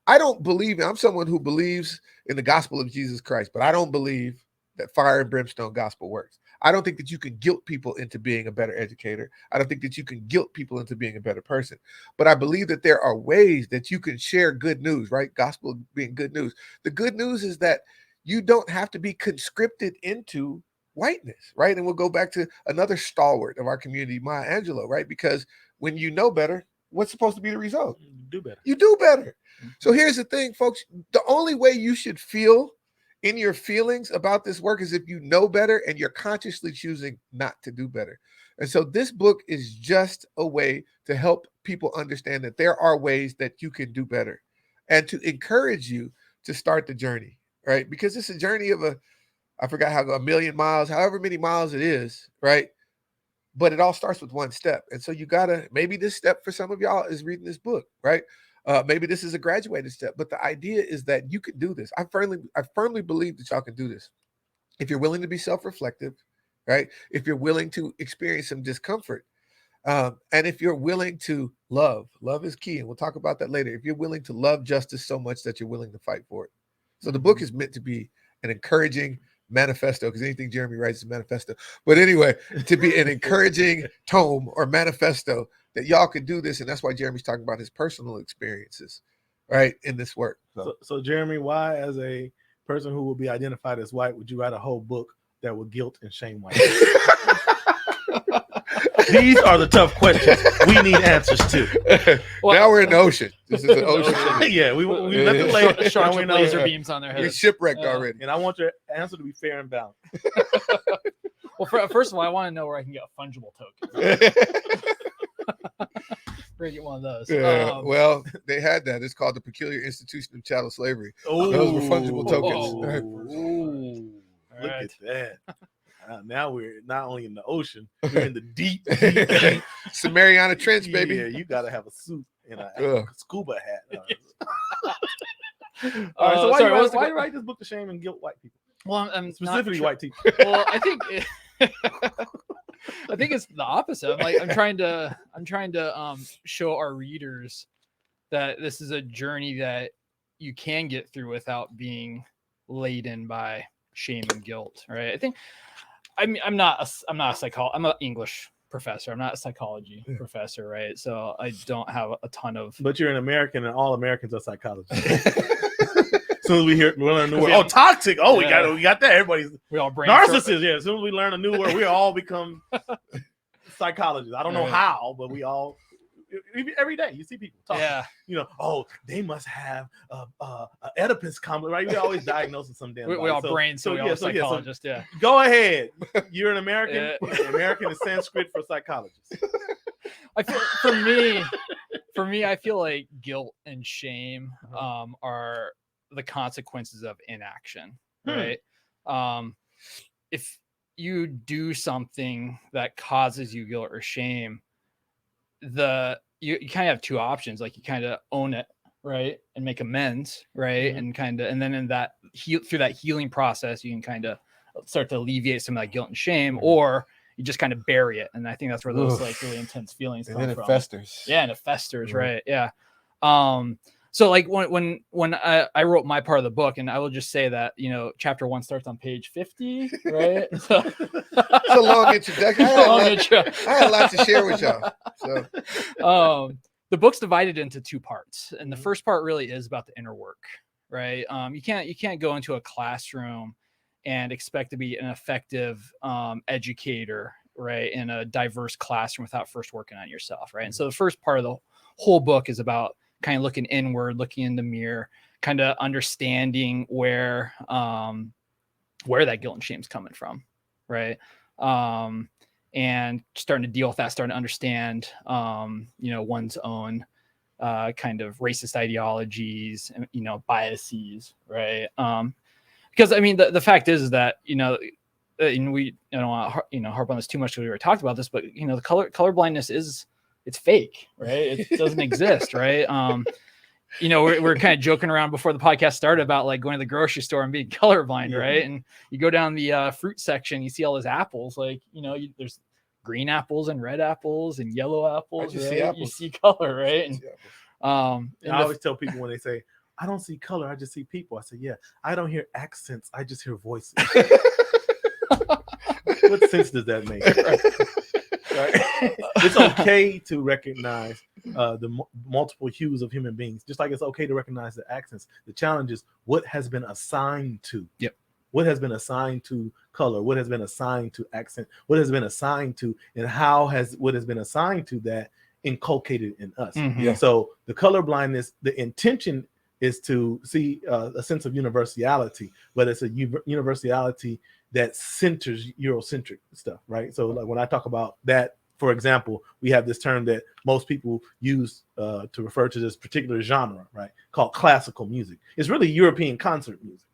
I don't believe, I'm someone who believes in the gospel of Jesus Christ, but I don't believe that fire and brimstone gospel works. I don't think that you can guilt people into being a better educator. I don't think that you can guilt people into being a better person. But I believe that there are ways that you can share good news, right? Gospel being good news. The good news is that you don't have to be conscripted into whiteness, right? And we'll go back to another stalwart of our community, Maya Angelou, right? Because when you know better, what's supposed to be the result? You do better. You do better. So here's the thing, folks. The only way you should feel in your feelings about this work is if you know better and you're consciously choosing not to do better. And so this book is just a way to help people understand that there are ways that you can do better and to encourage you to start the journey, right? Because it's a journey of I forgot how, 1,000,000 miles, however many miles it is, right? But it all starts with one step. And so you gotta, maybe this step for some of y'all is reading this book, right? Maybe this is a graduated step, but the idea is that you can do this. I firmly believe that y'all can do this. If you're willing to be self-reflective, right? If you're willing to experience some discomfort, and if you're willing to love is key. And we'll talk about that later. If you're willing to love justice so much that you're willing to fight for it. So the book is meant to be an encouraging manifesto, because anything Jeremy writes is a manifesto. But anyway, to be an encouraging tome or manifesto that y'all can do this. And that's why Jeremy's talking about his personal experiences, right, in this work. So Jeremy, why, as a person who will be identified as white, would you write a whole book that would guilt and shame white? These are the tough questions we need answers to. Now we're in the ocean. This is an ocean. Yeah, we let the laser, sharks with laser beams on their We're heads. shipwrecked already. and I want your answer to be fair and balanced. Well, first of all, I want to know where I can get a fungible token. We're gonna get one of those. Yeah, well, they had that. It's called the Peculiar Institution of Chattel Slavery. Those were fungible tokens. Look at that. Now we're not only in the ocean, we're in the deep, deep. It's the Mariana Trench, baby. Yeah, you gotta have a suit and a scuba hat. All right, so why you write this book to shame and guilt white people? Well, I'm Specifically white people. Well, I think I think it's the opposite. I'm trying to show our readers that this is a journey that you can get through without being laden by shame and guilt. Right? I think I'm not a psychologist. I'm an English professor. I'm not a psychology professor, right? So I don't have a ton of. But you're an American, and all Americans are psychologists. As soon as we learn a new word, toxic. Oh, we got that. Everybody's we all brain narcissists. Yeah, as soon as we learn a new word, we all become psychologists. I don't know how, but we all every day you see people talking. Yeah. You know, oh, they must have a Oedipus complex, right? We always diagnosing some damn. We all brain, so we all psychologists. Yeah. Go ahead. You're an American. American is Sanskrit for psychologist. I feel for me, I feel like guilt and shame are the consequences of inaction, right? If you do something that causes you guilt or shame, you kind of have two options. Like you kind of own it, right, and make amends, right, and then in that through that healing process, you can kind of start to alleviate some of that guilt and shame, or you just kind of bury it. And I think that's where those like really intense feelings come from. And then it festers. Yeah, and it festers, right? Yeah. So like when I wrote my part of the book, and I will just say that, you know, chapter 1 starts on page 50, right? So it's a long introduction. I had a lot to share with y'all. So the book's divided into 2 parts, and the first part really is about the inner work, right? You can't go into a classroom and expect to be an effective educator, right, in a diverse classroom without first working on yourself, right? And so the first part of the whole book is about kind of looking inward, looking in the mirror, kind of understanding where that guilt and shame is coming from, right? And starting to deal with that, starting to understand, you know, one's own kind of racist ideologies, you know, biases, right? Because I mean, the fact is that, you know, and we don't want to, harp on this too much because we already talked about this, but you know, the colorblindness it's fake, right? It doesn't exist, right? You know, we're kind of joking around before the podcast started about like going to the grocery store and being colorblind, right? And you go down the fruit section, you see all those apples, like, you know, there's green apples and red apples and yellow apples, right? You see color, right? And I always tell people when they say, I don't see color, I just see people. I say, yeah, I don't hear accents, I just hear voices. What sense does that make? Right? It's okay to recognize the multiple hues of human beings, just like it's okay to recognize the accents. The challenge is what has been assigned to. Yep. What has been assigned to color? What has been assigned to accent? What has been assigned to, and how has what has been assigned to that inculcated in us? So the colorblindness, the intention is to see a sense of universality, but it's a universality that centers Eurocentric stuff, right? So like when I talk about that, for example, we have this term that most people use to refer to this particular genre, right? Called classical music. It's really European concert music,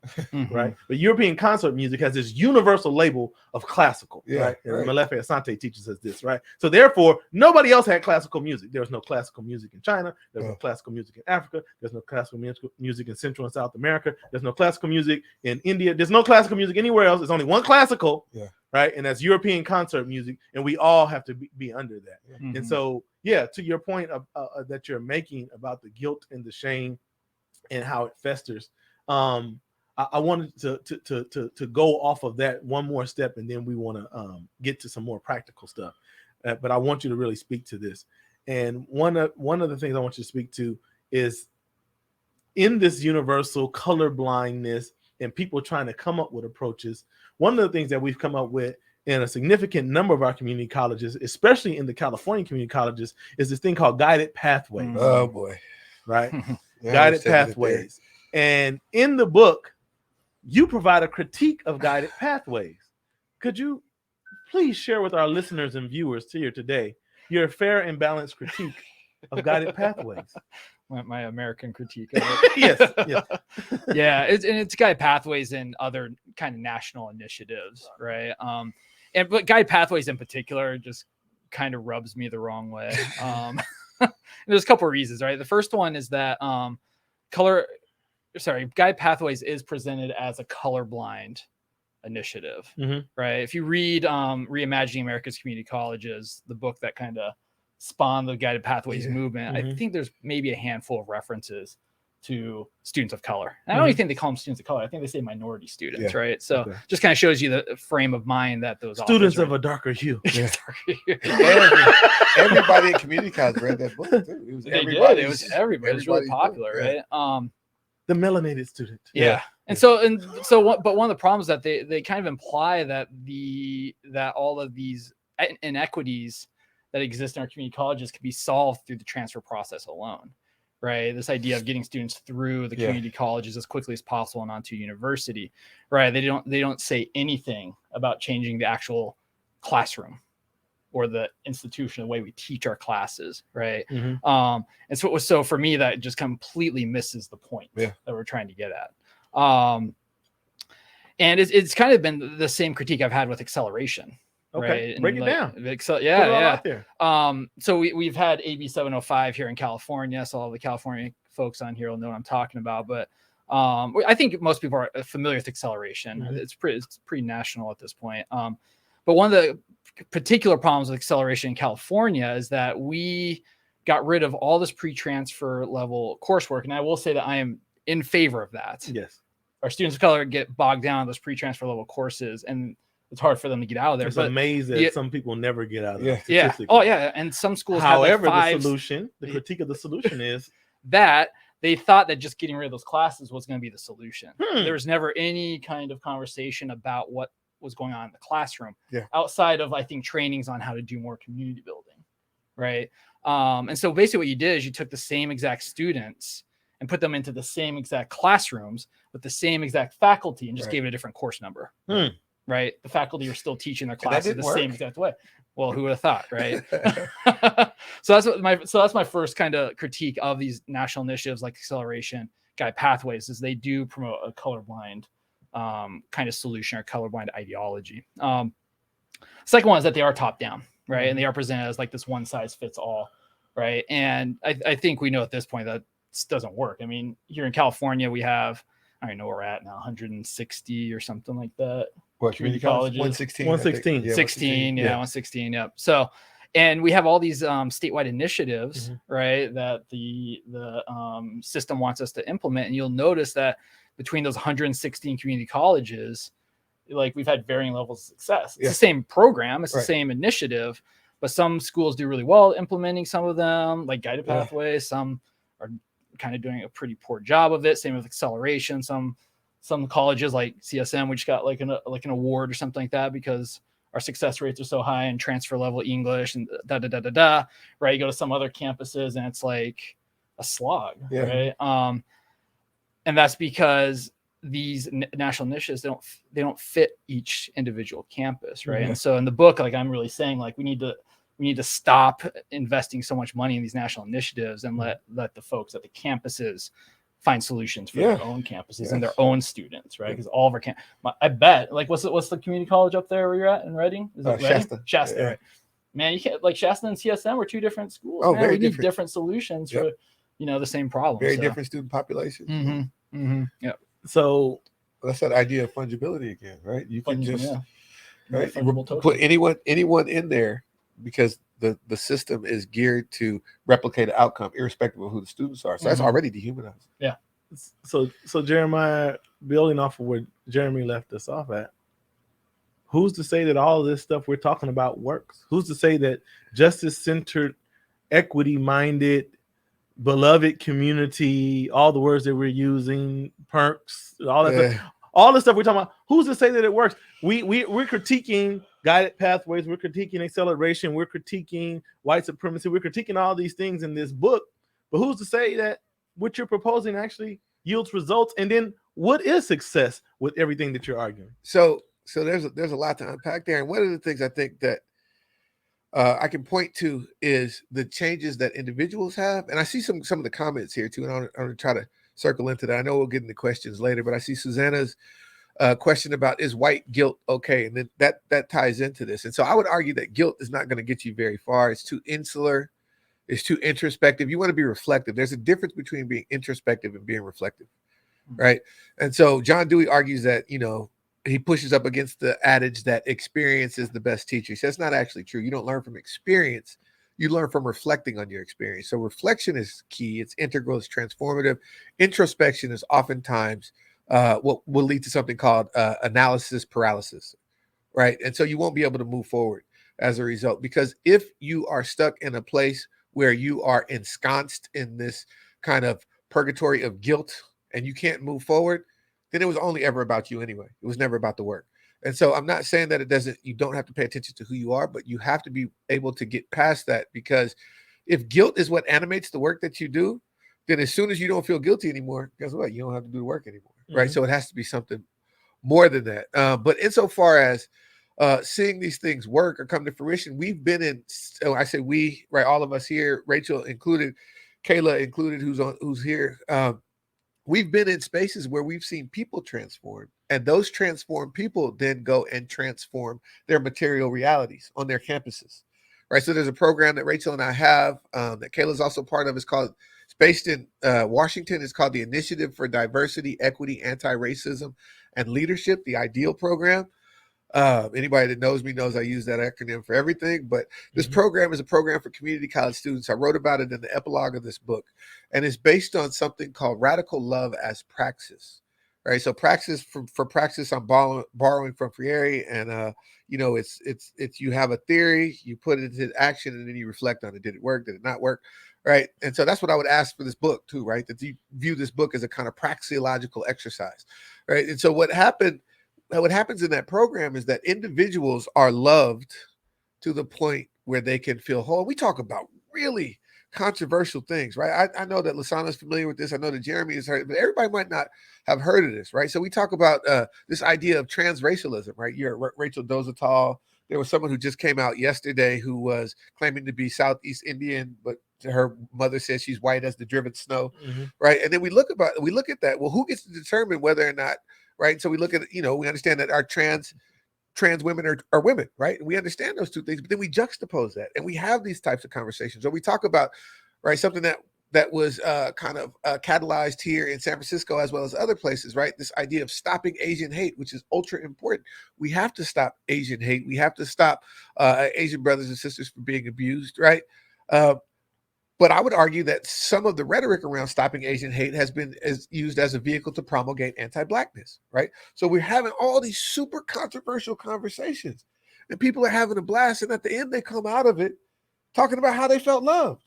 right? But European concert music has this universal label of classical, right? And Malefe Asante teaches us this, right? So therefore, nobody else had classical music. There was no classical music in China. There's no classical music in Africa. There's no classical music in Central and South America. There's no classical music in India. There's no classical music anywhere else. There's only one classical, right? And that's European concert music, and we all have to be under that. And so, yeah, to your point of that you're making about the guilt and the shame and how it festers, I wanted to go off of that one more step, and then we want to get to some more practical stuff. But I want you to really speak to this. And one of the things I want you to speak to is in this universal colorblindness and people trying to come up with approaches. One of the things that we've come up with in a significant number of our community colleges, especially in the California community colleges, is this thing called guided pathways. Oh boy. Right? Yeah, Guided pathways. And in the book, you provide a critique of guided pathways. Could you please share with our listeners and viewers here today your fair and balanced critique of guided pathways? My American critique of it. Yes. Yeah, it's guide pathways and other kind of national initiatives, right? But guide pathways in particular just kind of rubs me the wrong way. There's a couple of reasons, right? The first one is that guide pathways is presented as a colorblind initiative, right? If you read Reimagining America's Community Colleges, the book that kind of spawned the guided pathways movement, I think there's maybe a handful of references to students of color. And I don't even think they call them students of color. I think they say minority students, right? So just kind of shows you the frame of mind that those students of a darker hue. Everybody in community college read that book too. It was everybody. It was everybody. It was really popular, right? The melanated student. Yeah. And so but one of the problems that they kind of imply that all of these inequities that exist in our community colleges can be solved through the transfer process alone, right? This idea of getting students through the community colleges as quickly as possible and onto university, right? They don't say anything about changing the actual classroom or the institution, the way we teach our classes, right? And so for me, that just completely misses the point that we're trying to get at. And it's kind of been the same critique I've had with acceleration. Okay, right? Break it down. So we've had AB 705 here in California. So all the California folks on here will know what I'm talking about. But I think most people are familiar with acceleration. It's pretty national at this point. But one of the particular problems with acceleration in California is that we got rid of all this pre-transfer level coursework. And I will say that I am in favor of that. Yes. Our students of color get bogged down on those pre-transfer level courses, and it's hard for them to get out of there. It's amazing that some people never get out of there. Yeah. Oh, yeah. And some schools however, the critique of the solution is that they thought that just getting rid of those classes was going to be the solution. There was never any kind of conversation about what was going on in the classroom outside of, I think, trainings on how to do more community building. Right. And so basically what you did is you took the same exact students and put them into the same exact classrooms with the same exact faculty and just gave it a different course number. Right. The faculty are still teaching their classes the same exact way. Well, who would have thought, right? So that's my first kind of critique of these national initiatives like acceleration, guide pathways, is they do promote a colorblind kind of solution or colorblind ideology. Second one is that they are top down, right? And they are presented as like this one size fits all, right? And I think we know at this point that this doesn't work. I mean, here in California, we have, I don't know where we're at now, 160 or something like that. What, community colleges? 116. 116. 116. Yep. So, and we have all these statewide initiatives, right, that the system wants us to implement. And you'll notice that between those 116 community colleges, like we've had varying levels of success. It's the same program, it's the same initiative, but some schools do really well implementing some of them, like guided pathways. Some are kind of doing a pretty poor job of it. Same with acceleration. Some colleges like CSM, we just got like an award or something like that because our success rates are so high in transfer level English and right? You go to some other campuses and it's like a slog, right? And that's because these national initiatives, they don't fit each individual campus, right? And so in the book, like I'm really saying, like we need to stop investing so much money in these national initiatives and let the folks at the campuses find solutions for their own campuses and their own students, right? Because all of our I bet, like, what's the community college up there where you're at in Reading? Is it Reading? Shasta, right? Man, you can't, like Shasta and CSM were two different schools. Oh, man, we need different solutions for the same problem. Very different student populations. Yeah. So that's that idea of fungibility again, right? You can just put anyone in there because the system is geared to replicate an outcome irrespective of who the students are. So that's already dehumanized. Yeah. So Jeremiah, building off of where Jeremy left us off at, who's to say that all of this stuff we're talking about works? Who's to say that justice-centered, equity-minded, beloved community, all the words that we're using, perks, all that stuff, all the stuff we're talking about, who's to say that it works? We're critiquing guided pathways, we're critiquing acceleration, we're critiquing white supremacy, we're critiquing all these things in this book. But who's to say that what you're proposing actually yields results? And then what is success with everything that you're arguing? So there's a lot to unpack there. And one of the things I think that I can point to is the changes that individuals have. And I see some of the comments here too, and I'm going to try to circle into that. I know we'll get into questions later, but I see Susanna's question about, is white guilt okay? And then that ties into this. And so I would argue that guilt is not going to get you very far. It's too insular. It's too introspective. You want to be reflective. There's a difference between being introspective and being reflective, right? And so John Dewey argues that, he pushes up against the adage that experience is the best teacher. He says it's not actually true. You don't learn from experience. You learn from reflecting on your experience. So reflection is key. It's integral. It's transformative. Introspection is oftentimes what will lead to something called analysis paralysis, right? And so you won't be able to move forward as a result, because if you are stuck in a place where you are ensconced in this kind of purgatory of guilt and you can't move forward, then it was only ever about you anyway. It was never about the work. And so I'm not saying that you don't have to pay attention to who you are, but you have to be able to get past that, because if guilt is what animates the work that you do, then as soon as you don't feel guilty anymore, guess what? You don't have to do the work anymore, right? So it has to be something more than that. But insofar as seeing these things work or come to fruition, we've been in, I say we, right? All of us here, Rachel included, Kayla included, who's here. We've been in spaces where we've seen people transform, and those transformed people then go and transform their material realities on their campuses, right? So there's a program that Rachel and I have that Kayla's also part of. It's based in Washington. It's called the Initiative for Diversity, Equity, Anti-Racism, and Leadership, the IDEAL program. Anybody that knows me knows I use that acronym for everything, but this program is a program for community college students. I wrote about it in the epilogue of this book, and it's based on something called radical love as praxis, right? So praxis, for praxis, I'm borrowing from Freire, and it's you have a theory, you put it into action, and then you reflect on it. Did it work? Did it not work? Right? And so that's what I would ask for this book too, right? That you view this book as a kind of praxeological exercise, right? And so what happens in that program is that individuals are loved to the point where they can feel whole. We talk about really controversial things, right? I know that Lasana's familiar with this. I know that Jeremy has heard, but everybody might not have heard of this, right? So we talk about this idea of transracialism, right? You're Rachel Dozatal. There was someone who just came out yesterday who was claiming to be Southeast Indian, but her mother says she's white as the driven snow, right? And then we look at that. Well, who gets to determine whether or not, right? So we look at, we understand that our trans women are women, right? And we understand those two things, but then we juxtapose that and we have these types of conversations. Or we talk about, right, something that was kind of catalyzed here in San Francisco as well as other places, right? This idea of stopping Asian hate, which is ultra important. We have to stop Asian hate. We have to stop Asian brothers and sisters from being abused, right? But I would argue that some of the rhetoric around stopping Asian hate has been used as a vehicle to promulgate anti-Blackness, right? So we're having all these super controversial conversations, and people are having a blast, and at the end they come out of it talking about how they felt loved.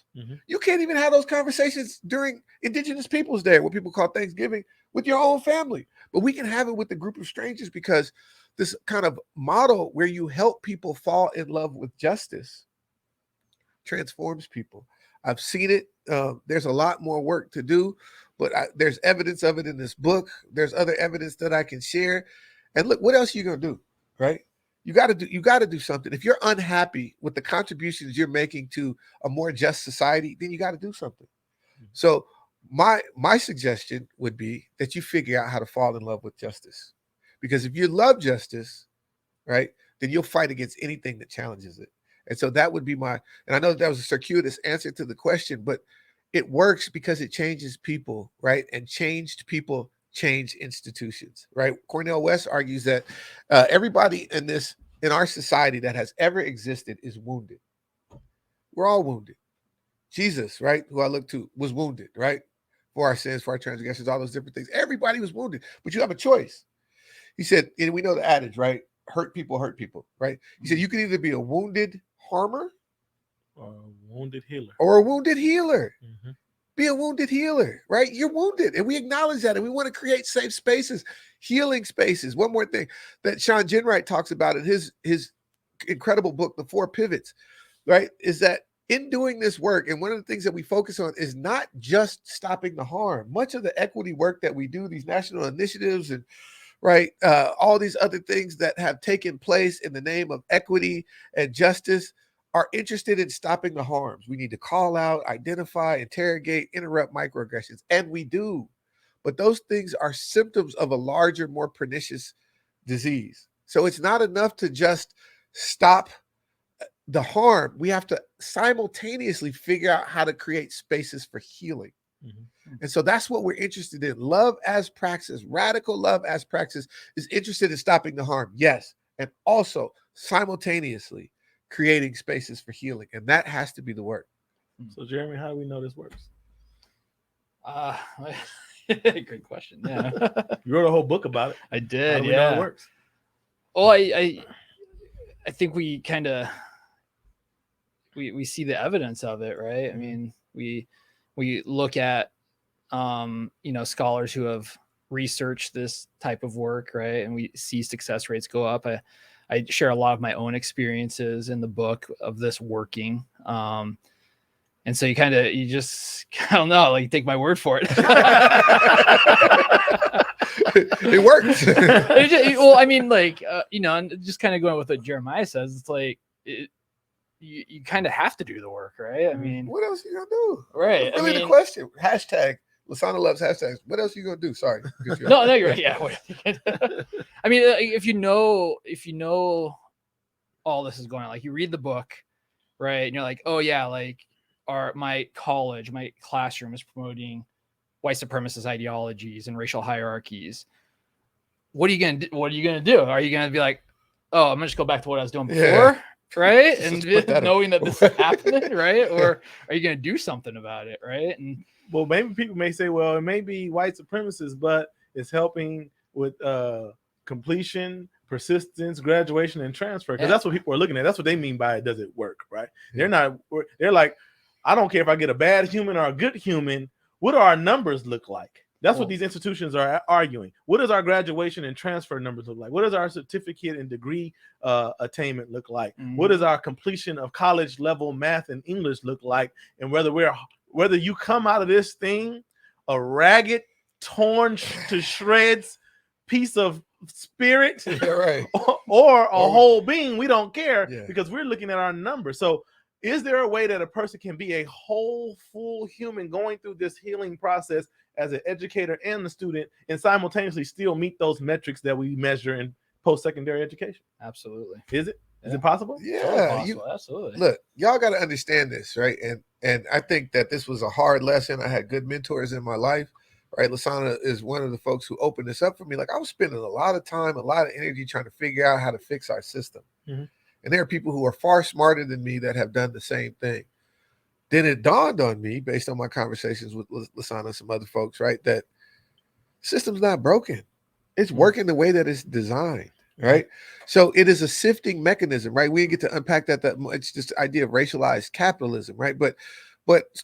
You can't even have those conversations during Indigenous Peoples Day, what people call Thanksgiving, with your own family. But we can have it with a group of strangers, because this kind of model where you help people fall in love with justice transforms people. I've seen it. There's a lot more work to do, but there's evidence of it in this book. There's other evidence that I can share. And look, what else are you going to do, right? You got to do something. If you're unhappy with the contributions you're making to a more just society, then you got to do something. So my suggestion would be that you figure out how to fall in love with justice, because if you love justice, right, then you'll fight against anything that challenges it. And so that would be and I know that was a circuitous answer to the question, but it works because it changes people, right? And changed people change institutions, right? Cornel West argues that everybody in our society that has ever existed is wounded. We're all wounded. Jesus, right, who I look to, was wounded, right? For our sins, for our transgressions, all those different things. Everybody was wounded, but you have a choice. He said, and we know the adage, right? Hurt people, right? He said, you can either be a wounded harmer or a wounded healer. Be a wounded healer, right? You're wounded, and we acknowledge that, and we want to create safe spaces, healing spaces. One more thing that Sean Jenwright talks about in his incredible book, The Four Pivots, right, is that in doing this work, and one of the things that we focus on is not just stopping the harm. Much of the equity work that we do, these national initiatives and right, all these other things that have taken place in the name of equity and justice are interested in stopping the harms. We need to call out, identify, interrogate, interrupt microaggressions, and we do. But those things are symptoms of a larger, more pernicious disease. So it's not enough to just stop the harm. We have to simultaneously figure out how to create spaces for healing. Mhm. And so that's what we're interested in. Love as praxis, radical love as praxis is interested in stopping the harm. Yes. And also simultaneously creating spaces for healing. And that has to be the work. So, Jeremy, how do we know this works? Great question. Yeah. You wrote a whole book about it. I How did. do we know it Yeah. works? Well, I think we kind of we see the evidence of it, right? I mean, we look at scholars who have researched this type of work, right? And we see success rates go up. I share a lot of my own experiences in the book of this working. And so you just, I don't know, like take my word for it. It works. Well, I mean, like, and just kind of going with what Jeremiah says, it's like, you kind of have to do the work, right? I mean, what else are you going to do? Right. That's really the question. Hashtag, Lasana loves hashtags. What else are you going to do? Sorry. No, you're right. Yeah. I mean, if you know all this is going on, like you read the book, right? And you're like, oh yeah, like my classroom is promoting white supremacist ideologies and racial hierarchies. What are you gonna do? Are you gonna be like, oh, I'm gonna just go back to what I was doing before, Yeah. right? And knowing that this is happening, right? Or are you gonna do something about it, right? And well, maybe people may say, well, it may be white supremacists, but it's helping with completion, persistence, graduation, and transfer. Because that's what people are looking at. That's what they mean by it. Does it work, right? Yeah. They're like, I don't care if I get a bad human or a good human. What do our numbers look like? That's what these institutions are arguing. What does our graduation and transfer numbers look like? What does our certificate and degree attainment look like? Mm-hmm. What does our completion of college level math and English look like? And whether you come out of this thing a ragged, torn to shreds piece of spirit, right, or a whole being, we don't care, because we're looking at our numbers. So is there a way that a person can be a whole, full human going through this healing process as an educator and the student and simultaneously still meet those metrics that we measure in post-secondary education? Absolutely. Is it? Is it possible? Yeah. Absolutely. Look, y'all got to understand this, right? And I think that this was a hard lesson. I had good mentors in my life, right? Lasana is one of the folks who opened this up for me. Like, I was spending a lot of time, a lot of energy trying to figure out how to fix our system. Mm-hmm. And there are people who are far smarter than me that have done the same thing. Then it dawned on me, based on my conversations with Lasana and some other folks, right, that system's not broken. It's working the way that it's designed, right? So it is a sifting mechanism, right? We didn't get to unpack that much. It's just the idea of racialized capitalism, right? But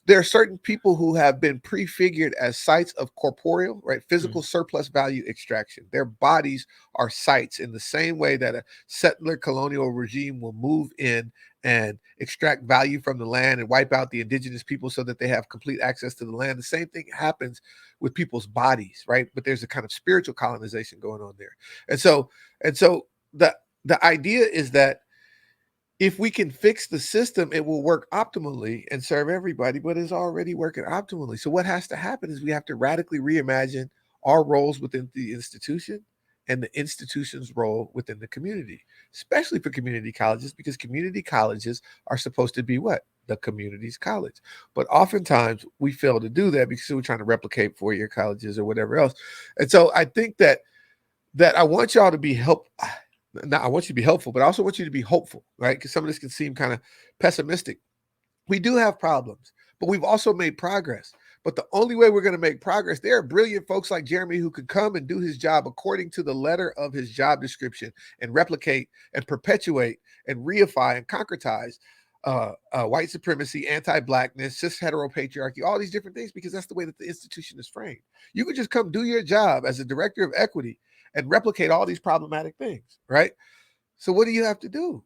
there are certain people who have been prefigured as sites of corporeal, right, physical surplus value extraction. Their bodies are sites in the same way that a settler colonial regime will move in and extract value from the land and wipe out the indigenous people so that they have complete access to the land. The same thing happens with people's bodies, right? But there's a kind of spiritual colonization going on there. And so the idea is that if we can fix the system, it will work optimally and serve everybody, but it's already working optimally. So what has to happen is we have to radically reimagine our roles within the institution and the institution's role within the community, especially for community colleges, because community colleges are supposed to be what? The community's college. But oftentimes we fail to do that because we're trying to replicate four-year colleges or whatever else. And so I think that I want y'all to be I want you to be helpful, but I also want you to be hopeful, right? Because some of this can seem kind of pessimistic. We do have problems, but we've also made progress. But the only way we're going to make progress, there are brilliant folks like Jeremy who could come and do his job according to the letter of his job description and replicate and perpetuate and reify and concretize white supremacy, anti-blackness, cis heteropatriarchy, all these different things, because that's the way that the institution is framed. You could just come do your job as a director of equity and replicate all these problematic things, right? So what do you have to do?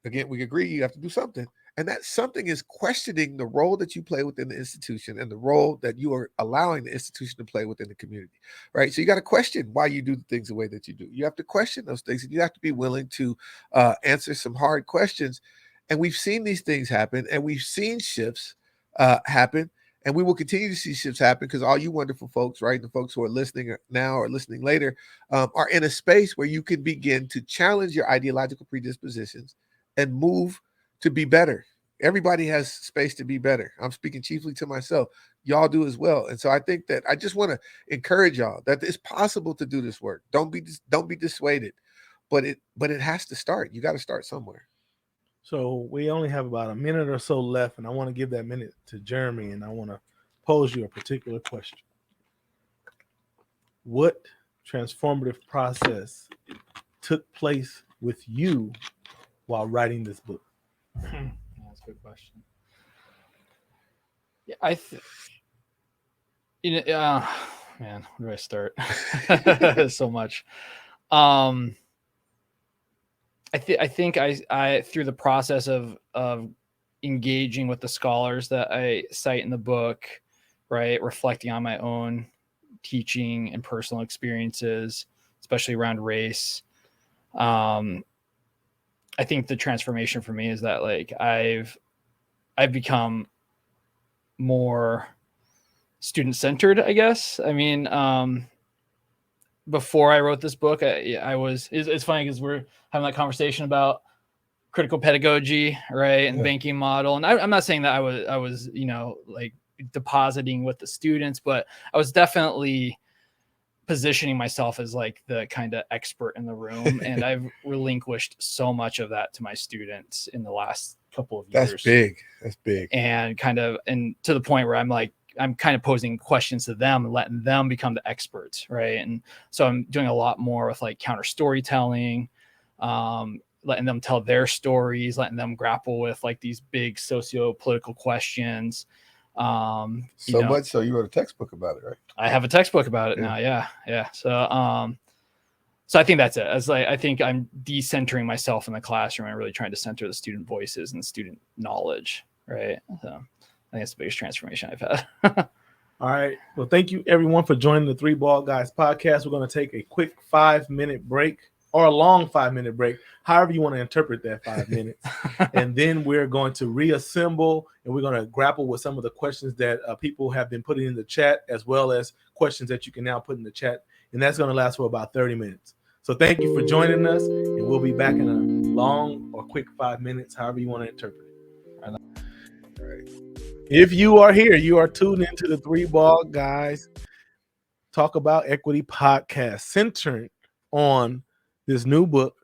again, we agree you have to do something. And that something is questioning the role that you play within the institution and the role that you are allowing the institution to play within the community, right? So you got to question why you do the things the way that you do. You have to question those things, and you have to be willing to answer some hard questions. And we've seen these things happen, and we've seen shifts happen, and we will continue to see shifts happen because all you wonderful folks, right, the folks who are listening now or listening later, are in a space where you can begin to challenge your ideological predispositions and move to be better. Everybody has space to be better. I'm speaking chiefly to myself. Y'all do as well. And so I think that I just want to encourage y'all that it's possible to do this work. Don't be dissuaded, but it has to start. You got to start somewhere. So we only have about a minute or so left, and I want to give that minute to Jeremy, and I want to pose you a particular question. What transformative process took place with you while writing this book? That's a good question. Yeah, man, where do I start? So much. I think I through the process of engaging with the scholars that I cite in the book, right, reflecting on my own teaching and personal experiences, especially around race. I think the transformation for me is that like I've become more student-centered, I guess. I mean, before I wrote this book, I was, it's funny because we're having that conversation about critical pedagogy, right, and banking model. And I'm not saying that I was, you know, like depositing with the students, but I was definitely positioning myself as like the kind of expert in the room. And I've relinquished so much of that to my students in the last couple of years. That's big. And and to the point where I'm kind of posing questions to them and letting them become the experts, right? And so I'm doing a lot more with like counter storytelling, letting them tell their stories, letting them grapple with like these big socio-political questions. Much so you wrote a textbook about it, right? I have a textbook about it now. Yeah. So I think that's it. I think I'm decentering myself in the classroom and really trying to center the student voices and student knowledge, right? So I think it's the biggest transformation I've had. All right. Well, thank you everyone for joining the Three Bald Guys podcast. We're going to take a quick 5-minute break, or a long 5-minute break, however you want to interpret that 5 minutes. And then we're going to reassemble, and we're going to grapple with some of the questions that people have been putting in the chat, as well as questions that you can now put in the chat. And that's going to last for about 30 minutes. So thank you for joining us, and we'll be back in a long or quick 5 minutes, however you want to interpret it. All right. If you are here, you are tuned into the Three Bald Guys Talk About Equity podcast, centered on this new book,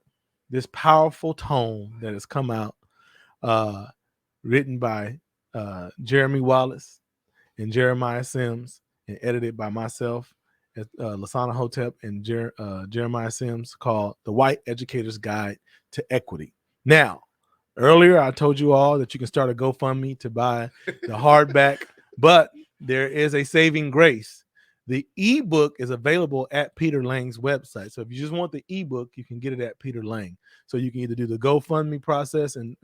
this powerful tome that has come out, written by Jeremy Wallace and Jeremiah Sims, and edited by myself, Lasana Hotep, and Jeremiah Sims, called The White Educator's Guide to Equity. Now, earlier I told you all that you can start a GoFundMe to buy the hardback, but there is a saving grace. The ebook is available at Peter Lang's website. So if you just want the ebook, you can get it at Peter Lang. So you can either do the GoFundMe process and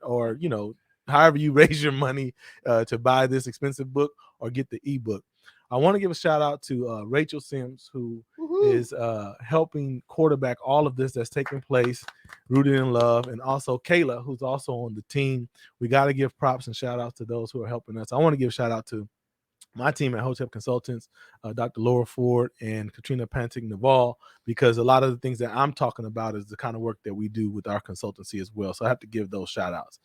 or, you know, however you raise your money to buy this expensive book, or get the ebook. I want to give a shout out to Rachel Sims, who is helping quarterback all of this that's taking place, Rooted in Love, and also Kayla, who's also on the team. We got to give props and shout outs to those who are helping us. I want to give a shout out to my team at Hotep Consultants, Dr. Laura Ford and Katrina Pantic-Naval, because a lot of the things that I'm talking about is the kind of work that we do with our consultancy as well. So I have to give those shout outs.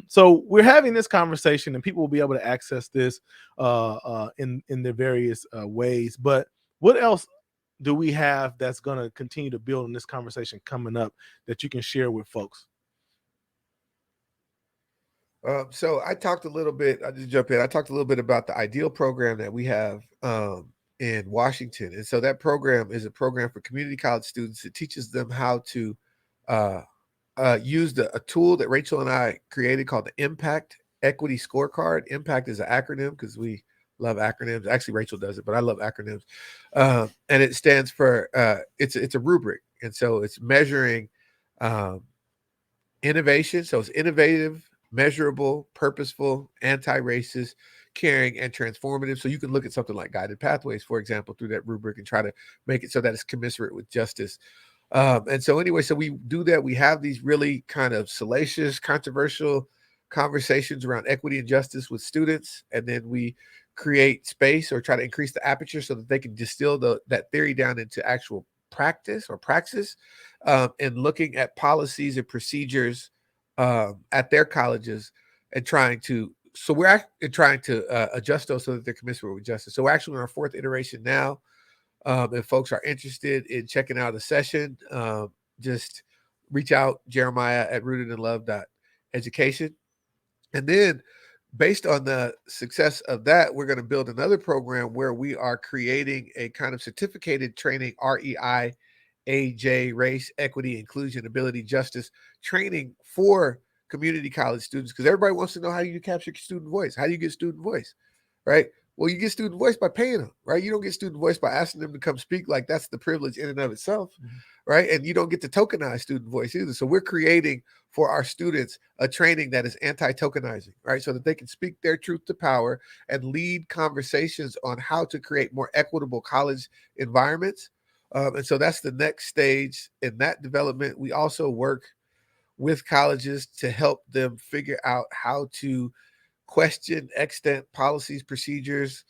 So we're having this conversation, and people will be able to access this in their various ways. But what else do we have that's going to continue to build on this conversation coming up that you can share with folks? So I talked a little bit, I just jump in. I talked a little bit about the Ideal program that we have in Washington. And so that program is a program for community college students. It teaches them how to use a tool that Rachel and I created called the Impact Equity Scorecard. Impact is an acronym because we love acronyms. Actually, Rachel does it, but I love acronyms. And it stands for, it's a rubric. And so it's measuring innovation. So it's innovative, measurable, purposeful, anti-racist, caring, and transformative. So you can look at something like Guided Pathways, for example, through that rubric and try to make it so that it's commensurate with justice. And so anyway, so we do that. We have these really kind of salacious, controversial conversations around equity and justice with students. And then we create space or try to increase the aperture so that they can distill that theory down into actual practice or praxis, and looking at policies and procedures at their colleges and trying to adjust those so that they're commensurate with justice. So we're actually in our 4th iteration now. If folks are interested in checking out a session, just reach out, Jeremiah at rootedinlove.education. And then based on the success of that, we're going to build another program where we are creating a kind of certificated training, REI, AJ, race, equity, inclusion, ability, justice training for community college students, because everybody wants to know, how do you capture student voice? How do you get student voice, right? Well, you get student voice by paying them, right? You don't get student voice by asking them to come speak. Like, that's the privilege in and of itself, right? And you don't get to tokenize student voice either. So we're creating for our students a training that is anti-tokenizing, right? So that they can speak their truth to power and lead conversations on how to create more equitable college environments. And so that's the next stage in that development. We also work with colleges to help them figure out how to question extant policies, procedures,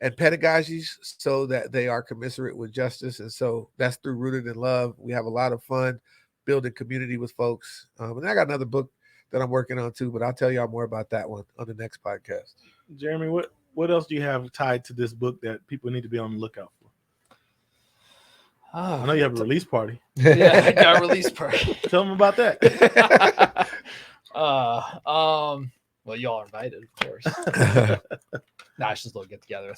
and pedagogies so that they are commensurate with justice. And so that's through Rooted in Love. We have a lot of fun building community with folks. And I got another book that I'm working on too, but I'll tell y'all more about that one on the next podcast. Jeremy, what else do you have tied to this book that people need to be on the lookout for? I know you have a release party. Yeah, I got a release party. Tell them about that. Well, you all are invited, of course. Nah, it's just a little get together.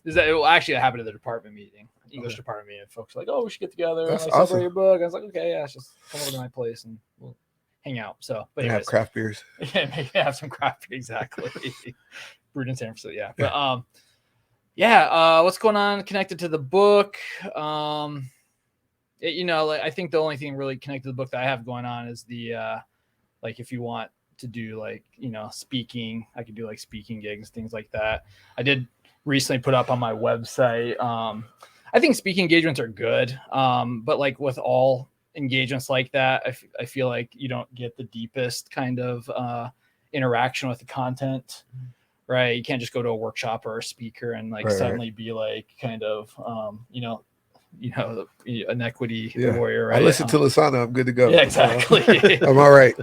Is that it actually happened at the department meeting, English department meeting. Folks were like, oh, we should get together. That's and I awesome. celebrate your book. I was like, okay, yeah, just come over to my place and we'll hang out. So, but anyways, have craft beers. Yeah, maybe have some craft beer, exactly. Brewed in San Francisco, yeah. But what's going on connected to the book? I think the only thing really connected to the book that I have going on is the like, if you want to do speaking, I could do like speaking gigs, things like that. I did recently put up on my website. I think speaking engagements are good, but like with all engagements like that, I feel like you don't get the deepest kind of interaction with the content. Right. You can't just go to a workshop or a speaker and suddenly be like kind of, an equity warrior. Right? I listen to Lasana. I'm good to go. Yeah, exactly. I'm all right.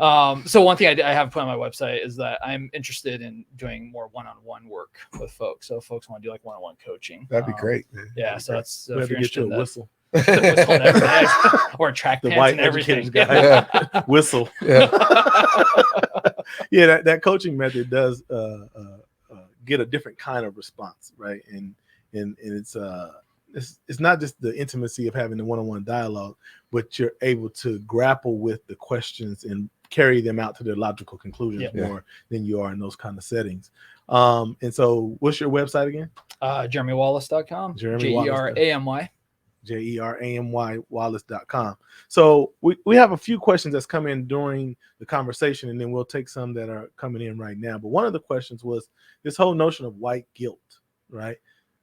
So one thing I have put on my website is that I'm interested in doing more one-on-one work with folks. So if folks want to do like one-on-one coaching. That'd be great. Man. Yeah. So that's, so we if have you're to get you a interested whistle. in that, or track The pants white and everything. educator's guy. Whistle. Yeah. Yeah, that coaching method does get a different kind of response, right? And it's not just the intimacy of having the one-on-one dialogue, but you're able to grapple with the questions and carry them out to their logical conclusions more than you are in those kind of settings. And so what's your website again? JeremyWallace.com. JERAMY. JERAMY Wallace.com. So we have a few questions that's come in during the conversation, and then we'll take some that are coming in right now. But one of the questions was this whole notion of white guilt, right?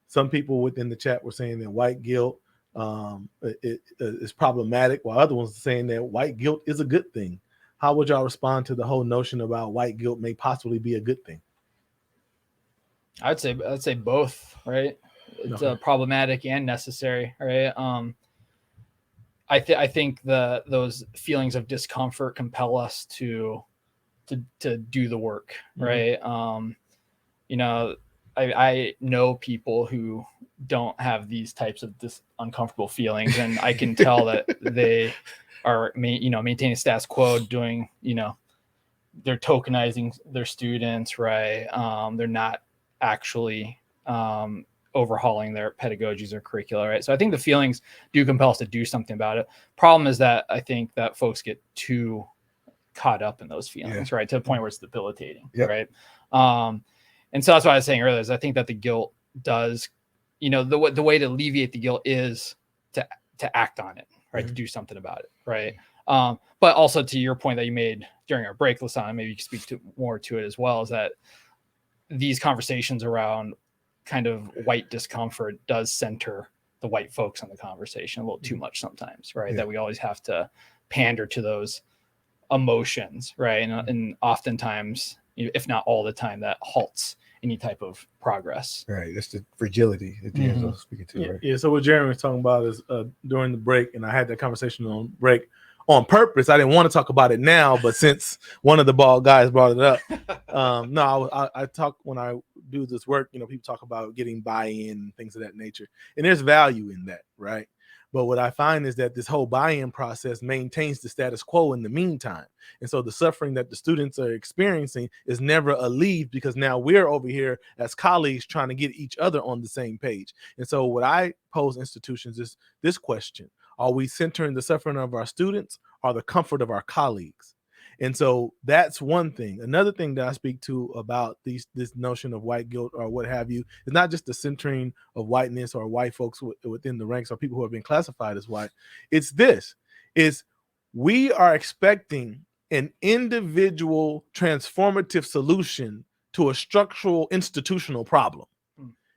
Some people within the chat were saying that white guilt is problematic, while other ones are saying that white guilt is a good thing. How would y'all respond to the whole notion about white guilt may possibly be a good thing? I'd say both, right? It's problematic and necessary, right? I think those feelings of discomfort compel us to do the work, right? I know people who don't have these types of uncomfortable feelings, and I can tell that they are, maintaining status quo, doing, they're tokenizing their students, right? They're not actually overhauling their pedagogies or curricula, right? So I think the feelings do compel us to do something about it. Problem is that I think that folks get too caught up in those feelings, right? To the point where it's debilitating, right? And so that's what I was saying earlier, is I think that the guilt does, the way to alleviate the guilt is to act on it, right? To do something about it, right? But also to your point that you made during our break, Lasan, maybe you can speak more to it as well, is that these conversations around kind of white discomfort does center the white folks on the conversation a little too much sometimes, right? That we always have to pander to those emotions, right? And oftentimes, if not all the time, that halts any type of progress. Right. That's the fragility that D'Angelo's speaking to. Right? Yeah. So what Jeremy was talking about is during the break, and I had that conversation on break on purpose. I didn't want to talk about it now, but since one of the bald guys brought it up, I talk when I do this work. People talk about getting buy-in and things of that nature, and there's value in that, right? But what I find is that this whole buy-in process maintains the status quo in the meantime. And so the suffering that the students are experiencing is never alleviated because now we're over here as colleagues trying to get each other on the same page. And so what I pose institutions is this question: are we centering the suffering of our students or the comfort of our colleagues? And so that's one thing. Another thing that I speak to about this notion of white guilt or what have you is not just the centering of whiteness or white folks within the ranks or people who have been classified as white. It's we are expecting an individual transformative solution to a structural institutional problem.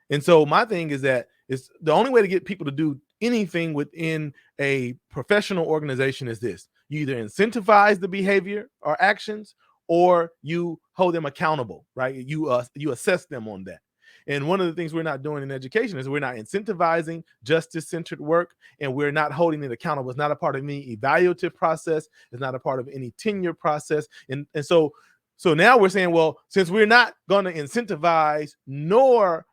And so my thing is that it's the only way to get people to do anything within a professional organization is this: you either incentivize the behavior or actions, or you hold them accountable, right? You assess them on that. And one of the things we're not doing in education is we're not incentivizing justice-centered work, and we're not holding it accountable. It's not a part of any evaluative process. It's not a part of any tenure process. And so now we're saying, well, since we're not going to incentivize nor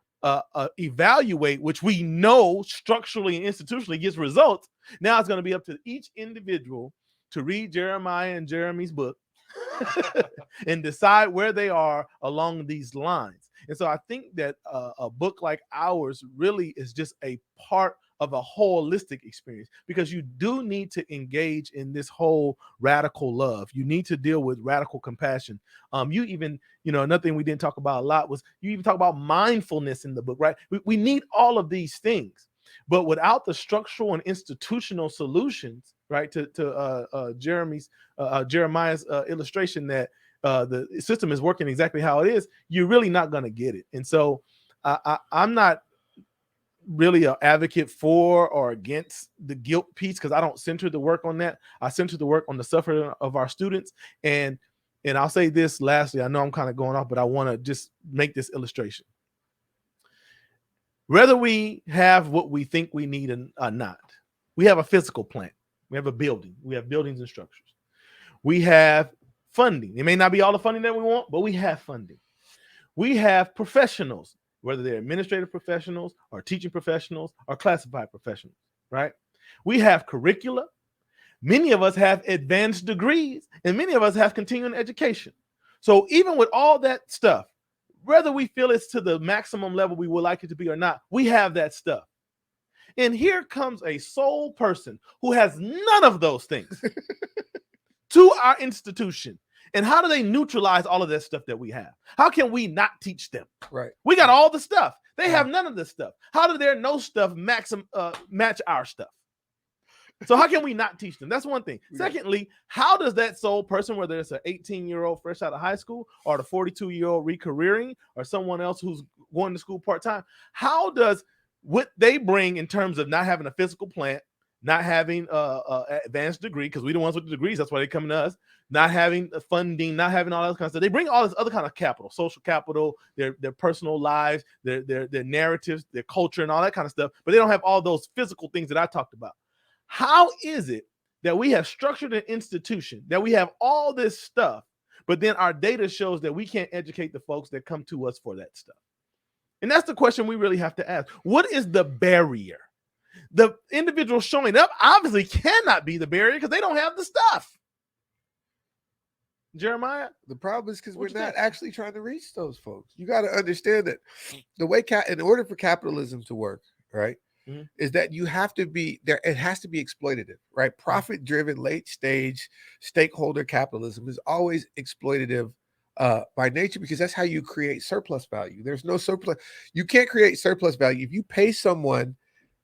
evaluate, which we know structurally and institutionally gets results, now it's going to be up to each individual to read Jeremiah and Jeremy's book and decide where they are along these lines. And so I think that a book like ours really is just a part of a holistic experience, because you do need to engage in this whole radical love. You need to deal with radical compassion. You even, another thing we didn't talk about a lot was you even talk about mindfulness in the book, right? We need all of these things, but without the structural and institutional solutions, right, to Jeremiah's illustration that the system is working exactly how it is, you're really not going to get it. And so I'm not really an advocate for or against the guilt piece, because I don't center the work on that. I center the work on the suffering of our students. And I'll say this lastly, I know I'm kind of going off, but I want to just make this illustration. Whether we have what we think we need or not, we have a physical plant. We have a building. We have buildings and structures. We have funding. It may not be all the funding that we want, but we have funding. We have professionals, whether they're administrative professionals or teaching professionals or classified professionals, right? We have curricula. Many of us have advanced degrees, and many of us have continuing education. So even with all that stuff, whether we feel it's to the maximum level we would like it to be or not, we have that stuff. And here comes a sole person who has none of those things to our institution. And how do they neutralize all of that stuff that we have? How can we not teach them? Right. We got all the stuff. They have none of this stuff. How do their no stuff match our stuff? So how can we not teach them? That's one thing. Secondly, how does that sole person, whether it's an 18-year-old fresh out of high school or the 42-year-old recareering or someone else who's going to school part-time, how does what they bring in terms of not having a physical plant, not having an advanced degree, because we're the ones with the degrees, that's why they're coming to us, not having the funding, not having all that kind of stuff. They bring all this other kind of capital, social capital, their personal lives, their narratives, their culture, and all that kind of stuff, but they don't have all those physical things that I talked about. How is it that we have structured an institution, that we have all this stuff, but then our data shows that we can't educate the folks that come to us for that stuff? And that's the question we really have to ask. What is the barrier? The individual showing up obviously cannot be the barrier because they don't have the stuff. Jeremiah? The problem is because we're not actually trying to reach those folks. You got to understand that the way, in order for capitalism to work, right, is that you have to be there. It has to be exploitative, right? Profit-driven, late-stage stakeholder capitalism is always exploitative by nature, because that's how you create surplus value. There's no surplus. You can't create surplus value if you pay someone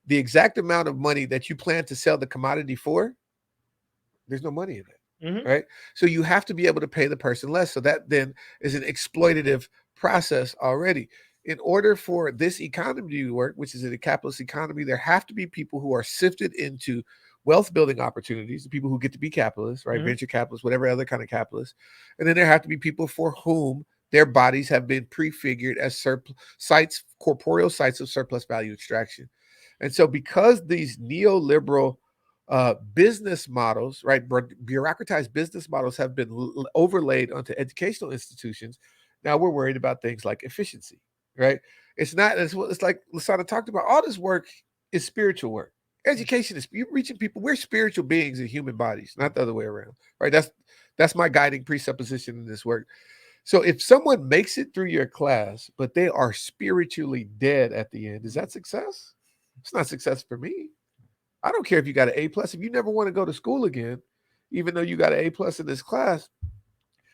the exact amount of money that you plan to sell the commodity for. There's no money in it, Mhm. right? So you have to be able to pay the person less. So that then is an exploitative process already. In order for this economy to work, which is a capitalist economy, there have to be people who are sifted into wealth building opportunities, the people who get to be capitalists, right? Mhm. Venture capitalists, whatever other kind of capitalists. And then there have to be people for whom their bodies have been prefigured as sites, corporeal sites of surplus value extraction. And so because these neoliberal business models, right, bureaucratized business models have been overlaid onto educational institutions, now we're worried about things like efficiency, right? It's not, it's like Lasana talked about, all this work is spiritual work. Education is you reaching people. We're spiritual beings in human bodies, not the other way around, right? That's my guiding presupposition in this work. So if someone makes it through your class, but they are spiritually dead at the end, is that success? It's not success for me. I don't care if you got an A plus. If you never want to go to school again, even though you got an A plus in this class,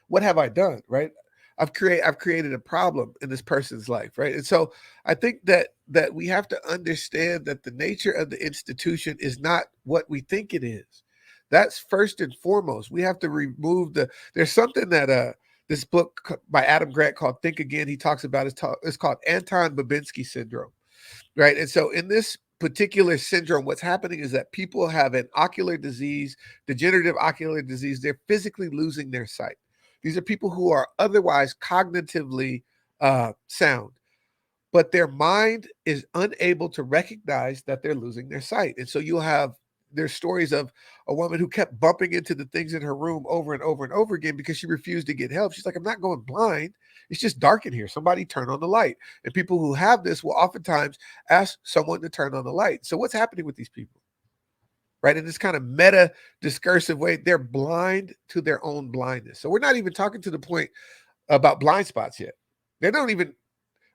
what have I done? Right? I've created a problem in this person's life, right? And so I think that we have to understand that the nature of the institution is not what we think it is. That's first and foremost. We have to remove there's something that this book by Adam Grant called Think Again, he talks about. It's called Anton Babinski syndrome, right? And so in this particular syndrome, what's happening is that people have an ocular disease, degenerative ocular disease. They're physically losing their sight. These are people who are otherwise cognitively sound, but their mind is unable to recognize that they're losing their sight. And so there's stories of a woman who kept bumping into the things in her room over and over and over again because she refused to get help. She's like, I'm not going blind. It's just dark in here. Somebody turn on the light. And people who have this will oftentimes ask someone to turn on the light. So what's happening with these people? Right? In this kind of meta discursive way, they're blind to their own blindness. So we're not even talking to the point about blind spots yet. They don't even,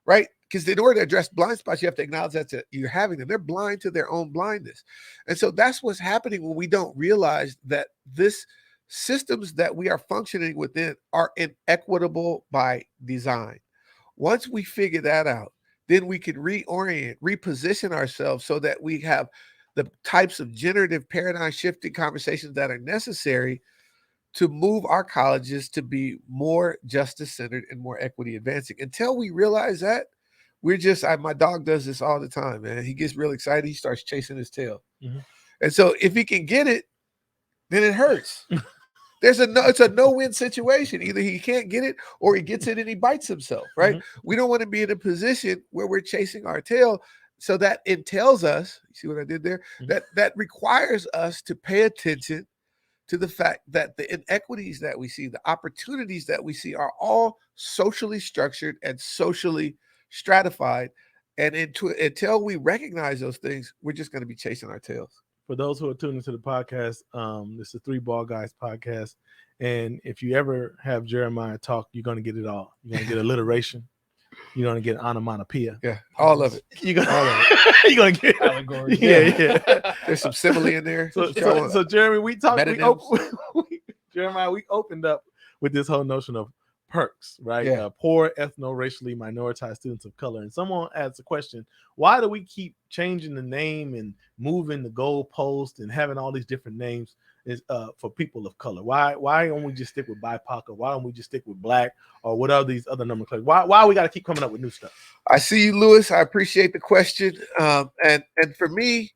right? Because in order to address blind spots, you have to acknowledge that you're having them. They're blind to their own blindness. And so that's what's happening when we don't realize that this systems that we are functioning within are inequitable by design. Once we figure that out, then we can reorient, reposition ourselves so that we have the types of generative paradigm shifting conversations that are necessary to move our colleges to be more justice centered and more equity advancing. Until we realize that, my dog does this all the time, man. He gets real excited. He starts chasing his tail. Mhm. And so if he can get it, then it hurts. It's a no-win situation. Either he can't get it or he gets it and he bites himself, right? Mhm. We don't want to be in a position where we're chasing our tail. So that entails us, you see what I did there? Mhm. That requires us to pay attention to the fact that the inequities that we see, the opportunities that we see are all socially structured and socially stratified. And until we recognize those things, we're just going to be chasing our tails. For those who are tuning into the podcast, this is a Three Ball Guys podcast. And if you ever have Jeremiah talk, you're going to get it all. You're going to get alliteration. You're going to get onomatopoeia. Yeah, all of it. You're going All of it. you're going to get Allegory. Yeah. There's some simile in there. So Jeremy, we talked. Metonyms. Jeremiah, we opened up with this whole notion of PERMSCs, right? Yeah. Poor, ethno-racially minoritized students of color. And someone asked a question: why do we keep changing the name and moving the goalpost and having all these different names for people of color? Why don't we just stick with BIPOC, or why don't we just stick with Black, or what are these other nomenclatures? Why we got to keep coming up with new stuff? I see you, Lewis. I appreciate the question. And for me,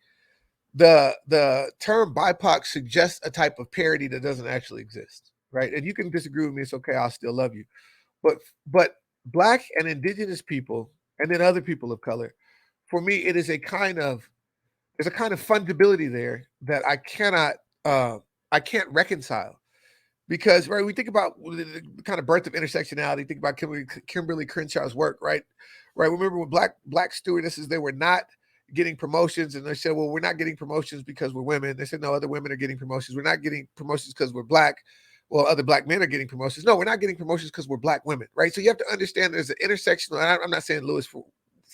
the term BIPOC suggests a type of parity that doesn't actually exist, right? And you can disagree with me. It's okay. I'll still love you. But Black and indigenous people, and then other people of color, for me, there's a kind of fungibility there that I can't reconcile. Because, right, we think about the kind of birth of intersectionality, think about Kimberly Crenshaw's work, right? Remember when black stewardesses, they were not getting promotions, and they said, well, we're not getting promotions because we're women. They said, no, other women are getting promotions. We're not getting promotions because we're Black. Well, other Black men are getting promotions. No, we're not getting promotions because we're Black women, right? So you have to understand there's an intersectional, I'm not saying, Lewis, for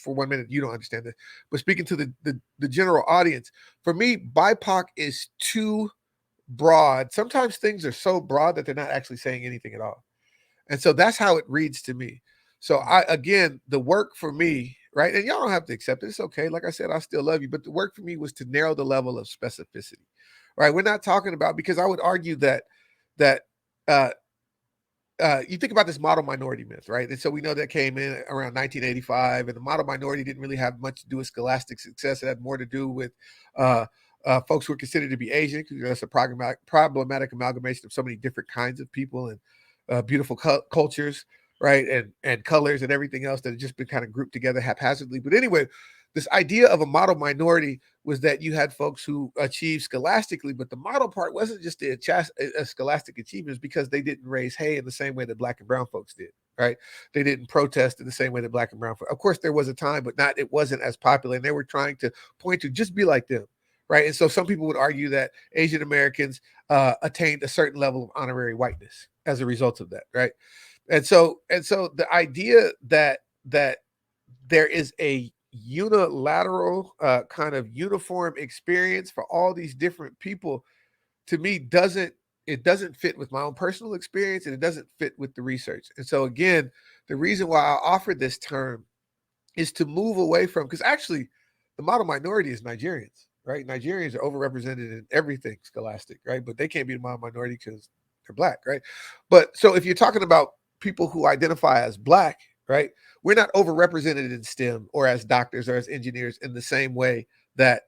1 minute, you don't understand this, but speaking to the general audience, for me, BIPOC is too broad. Sometimes things are so broad that they're not actually saying anything at all. And so that's how it reads to me. So again, the work for me, right? And y'all don't have to accept it. It's okay. Like I said, I still love you. But the work for me was to narrow the level of specificity, right? We're not talking about, because I would argue that you think about this model minority myth, right? And so we know that came in around 1985, and the model minority didn't really have much to do with scholastic success. It had more to do with folks who are considered to be Asian, because that's a problematic amalgamation of so many different kinds of people and beautiful cultures, right? And colors and everything else that had just been kind of grouped together haphazardly. But anyway, this idea of a model minority was that you had folks who achieved scholastically, but the model part wasn't just the scholastic achievements, because they didn't raise hay in the same way that Black and brown folks did, right? They didn't protest in the same way that Black and brown folks. Of course, there was a time, but it wasn't as popular, and they were trying to point to just be like them, right? And so some people would argue that Asian Americans attained a certain level of honorary whiteness as a result of that, right? And so the idea that there is a unilateral kind of uniform experience for all these different people, to me, doesn't fit with my own personal experience, and it doesn't fit with the research. And so again, the reason why I offered this term is to move away from, because actually the model minority is Nigerians, right? Nigerians are overrepresented in everything scholastic, right? But they can't be the model minority because they're Black, right? But so if you're talking about people who identify as Black, right, we're not overrepresented in STEM or as doctors or as engineers in the same way that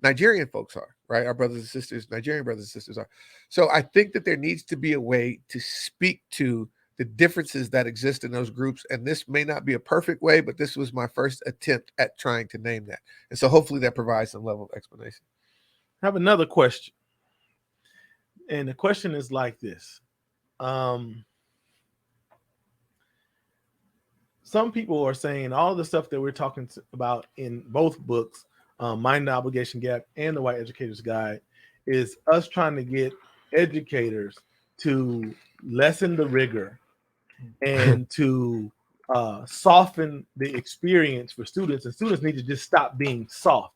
Nigerian folks are, right? Our brothers and sisters, Nigerian brothers and sisters are. So I think that there needs to be a way to speak to the differences that exist in those groups. And this may not be a perfect way, but this was my first attempt at trying to name that. And so hopefully that provides some level of explanation. I have another question. And the question is like this. Some people are saying all the stuff that we're talking about in both books, Mind the Obligation Gap and The White Educator's Guide, is us trying to get educators to lessen the rigor and to soften the experience for students. And students need to just stop being soft.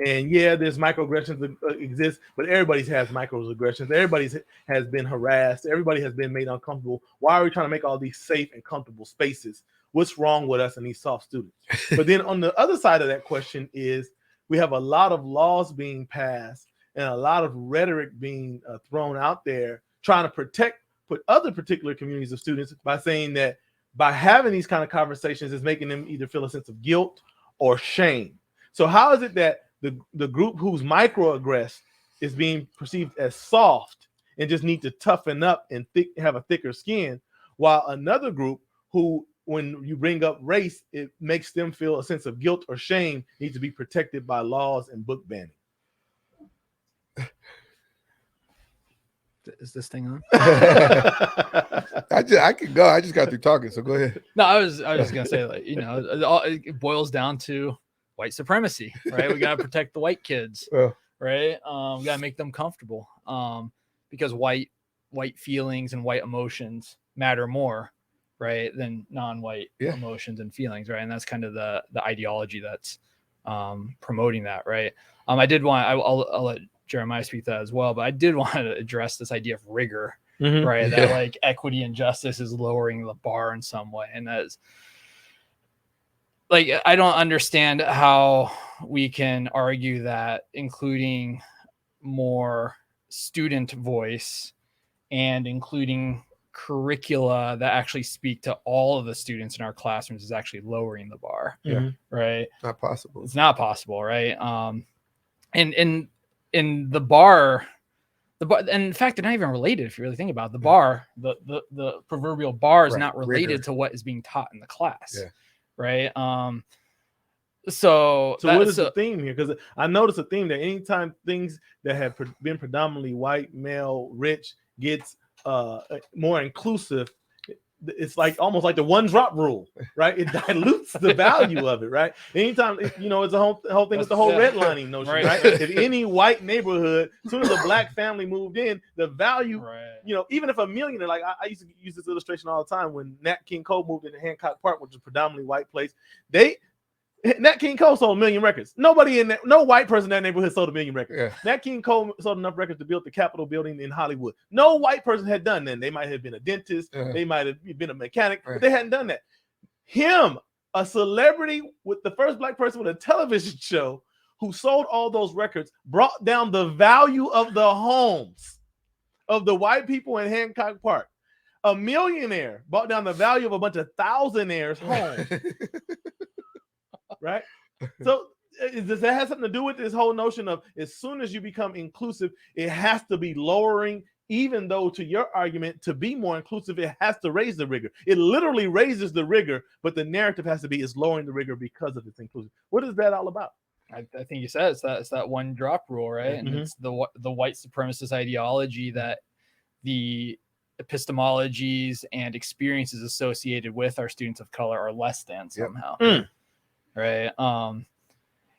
And yeah, there's microaggressions that exist, but everybody has microaggressions. Everybody has been harassed. Everybody has been made uncomfortable. Why are we trying to make all these safe and comfortable spaces? What's wrong with us and these soft students? But then on the other side of that question is we have a lot of laws being passed and a lot of rhetoric being thrown out there trying to put other particular communities of students by saying that by having these kind of conversations is making them either feel a sense of guilt or shame. So how is it that the group who's microaggressed is being perceived as soft and just need to toughen up and have a thicker skin, while another group who, when you bring up race, it makes them feel a sense of guilt or shame, needs to be protected by laws and book banning? Is this thing on? I can go. I just got through talking, so go ahead. No, I was gonna say, like, it boils down to white supremacy, right? We gotta protect the white kids, right? We gotta make them comfortable, because white feelings and white emotions matter more, right, than non-white emotions and feelings, right? And that's kind of the ideology that's promoting that, right? I did want, I'll let Jeremiah speak to that as well, but I did want to address this idea of rigor, right? That like equity and justice is lowering the bar in some way, and that is, like, I don't understand how we can argue that including more student voice and including curricula that actually speak to all of the students in our classrooms is actually lowering the bar, right? Not possible. It's not possible, right? And in the bar, and in fact, they're not even related. If you really think about it. The bar, the proverbial bar is not related to what is being taught in the class. Right. So what is the theme here? Because I noticed a theme that anytime things that have been predominantly white, male, rich gets more inclusive, it's like almost like the one drop rule, right? It dilutes the value of it, right? Anytime, it's the whole thing with the whole redlining notion, right? If any white neighborhood, as soon as a Black family moved in, the value, even if a millionaire, like I used to use this illustration all the time when Nat King Cole moved into Hancock Park, which is a predominantly white place. Nat King Cole sold 1 million records. No white person in that neighborhood sold 1 million records. Nat King Cole sold enough records to build the Capitol building in Hollywood. No white person had done that. They might have been a dentist. They might have been a mechanic, but they hadn't done that. Him, a celebrity, with the first Black person with a television show, who sold all those records brought down the value of the homes of the white people in Hancock Park. A millionaire brought down the value of a bunch of thousandaires' homes. Right? So does that have something to do with this whole notion of as soon as you become inclusive, it has to be lowering, even though to your argument, to be more inclusive, it has to raise the rigor. It literally raises the rigor, but the narrative has to be it's lowering the rigor because of its inclusion. What is that all about? I think you said it's that one drop rule, right? And Mhm. it's the white supremacist ideology that the epistemologies and experiences associated with our students of color are less than somehow. Right.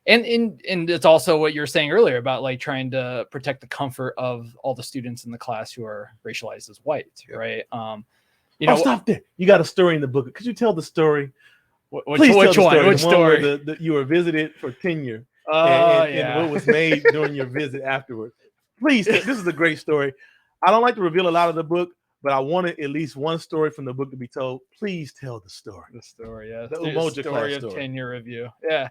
And it's also what you're saying earlier about like trying to protect the comfort of all the students in the class who are racialized as white. Right. You know, stop there. You got a story in the book. Could you tell the story? Which one? Which story? Where you were visited for tenure. And what was made during your visit afterwards. Please, this is a great story. I don't like to reveal a lot of the book, but I wanted at least one story from the book to be told. Please tell the story. The story, yeah. The Umoja story class of story. tenure review. Yeah.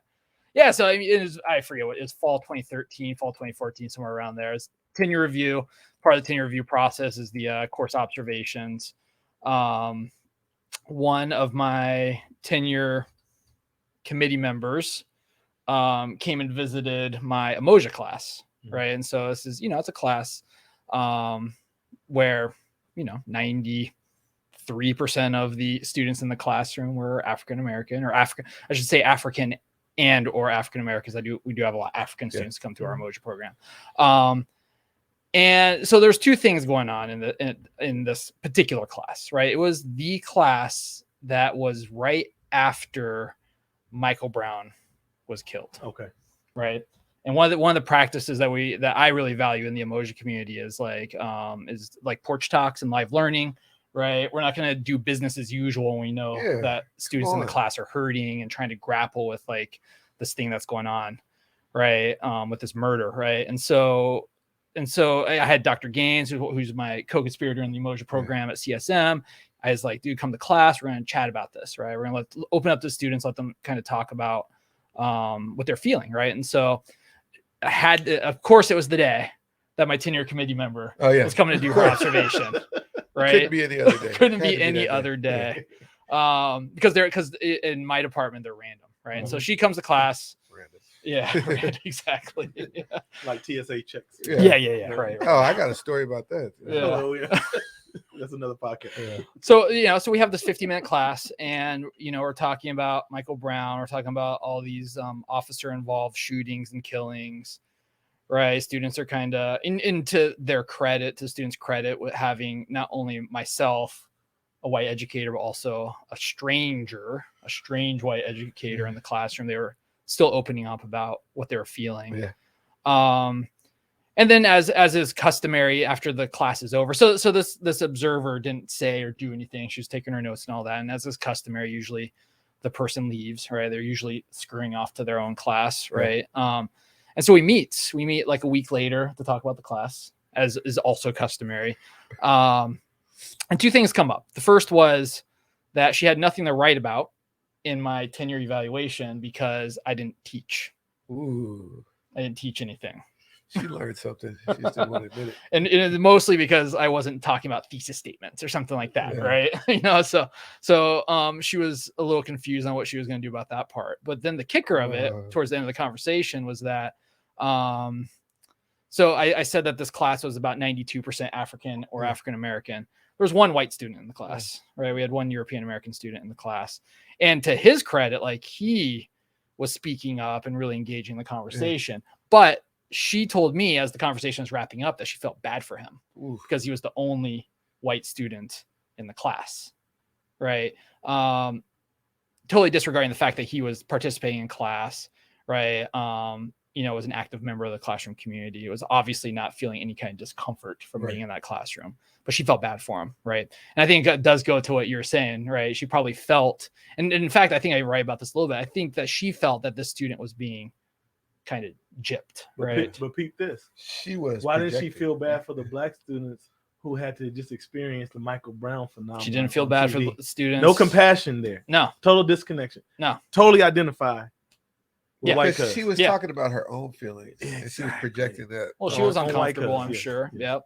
Yeah. So I mean, I forget what it was, fall 2013, fall 2014, somewhere around there. It's tenure review. Part of the tenure review process is the course observations. One of my tenure committee members came and visited my Umoja class, right? And so this is, it's a class where 93% of the students in the classroom were African American, or African, I should say African and or African Americans. We do have a lot of African students come through our Umoja program. And so there's two things going on in this particular class, right? It was the class that was right after Michael Brown was killed. Okay. Right. And one of the practices that I really value in the Umoja community is like porch talks and live learning. Right. We're not going to do business as usual when we know that students in the class are hurting and trying to grapple with like this thing that's going on. Right. With this murder. Right. And so I had Dr. Gaines, who's my co-conspirator in the Umoja program at CSM. I was like, dude, come to class. We're going to chat about this. Right. We're going to open up to students, let them kind of talk about what they're feeling. Right. And so I had, of course, it was the day that my tenure committee member was coming to do her observation. Right. Couldn't be any other day. Couldn't be any other day. Because in my department, they're random. Right. And so she comes to class. Random. Yeah, random, exactly. Yeah. Like TSA checks. Yeah. Right. Oh, I got a story about that. Yeah. That's another podcast. Yeah. So we have this 50-minute class, and we're talking about Michael Brown. We're talking about all these officer-involved shootings and killings. Right, students are kind of into their credit, to students' credit, with having not only myself, a white educator, but also a strange white educator in the classroom. They were still opening up about what they were feeling. Yeah. And then as is customary after the class is over, so this observer didn't say or do anything. She was taking her notes and all that. And as is customary, usually the person leaves, right? They're usually scurrying off to their own class, right? And so we meet like a week later to talk about the class, as is also customary. And two things come up. The first was that she had nothing to write about in my tenure evaluation because I didn't teach. Ooh. I didn't teach anything. She learned something. She just didn't want to admit it. And mostly because I wasn't talking about thesis statements or something like that, right? So she was a little confused on what she was going to do about that part. But then the kicker of it, towards the end of the conversation, was that so I said that this class was about 92% African or African American. There was one white student in the class, right? We had one European American student in the class. And to his credit, like, he was speaking up and really engaging the conversation. But she told me as the conversation was wrapping up that she felt bad for him because he was the only white student in the class, right? Totally disregarding the fact that he was participating in class, right? Was an active member of the classroom community. It was obviously not feeling any kind of discomfort from being in that classroom, but she felt bad for him, right? And I think it does go to what you're saying, right? She probably felt, and in fact, I think I write about this a little bit. I think that she felt that this student was being kind of gypped, right? But peep this. She was. Why didn't she feel bad for the black students who had to just experience the Michael Brown phenomenon? She didn't feel bad for the students. No compassion there. No. Total disconnection. No. Totally identify Yeah. white Because she cousins. was Yeah. talking about her own feelings, and she was Exactly. projecting that. Well, she On- was on white uncomfortable, cousins, I'm yes, sure. yes. Yep.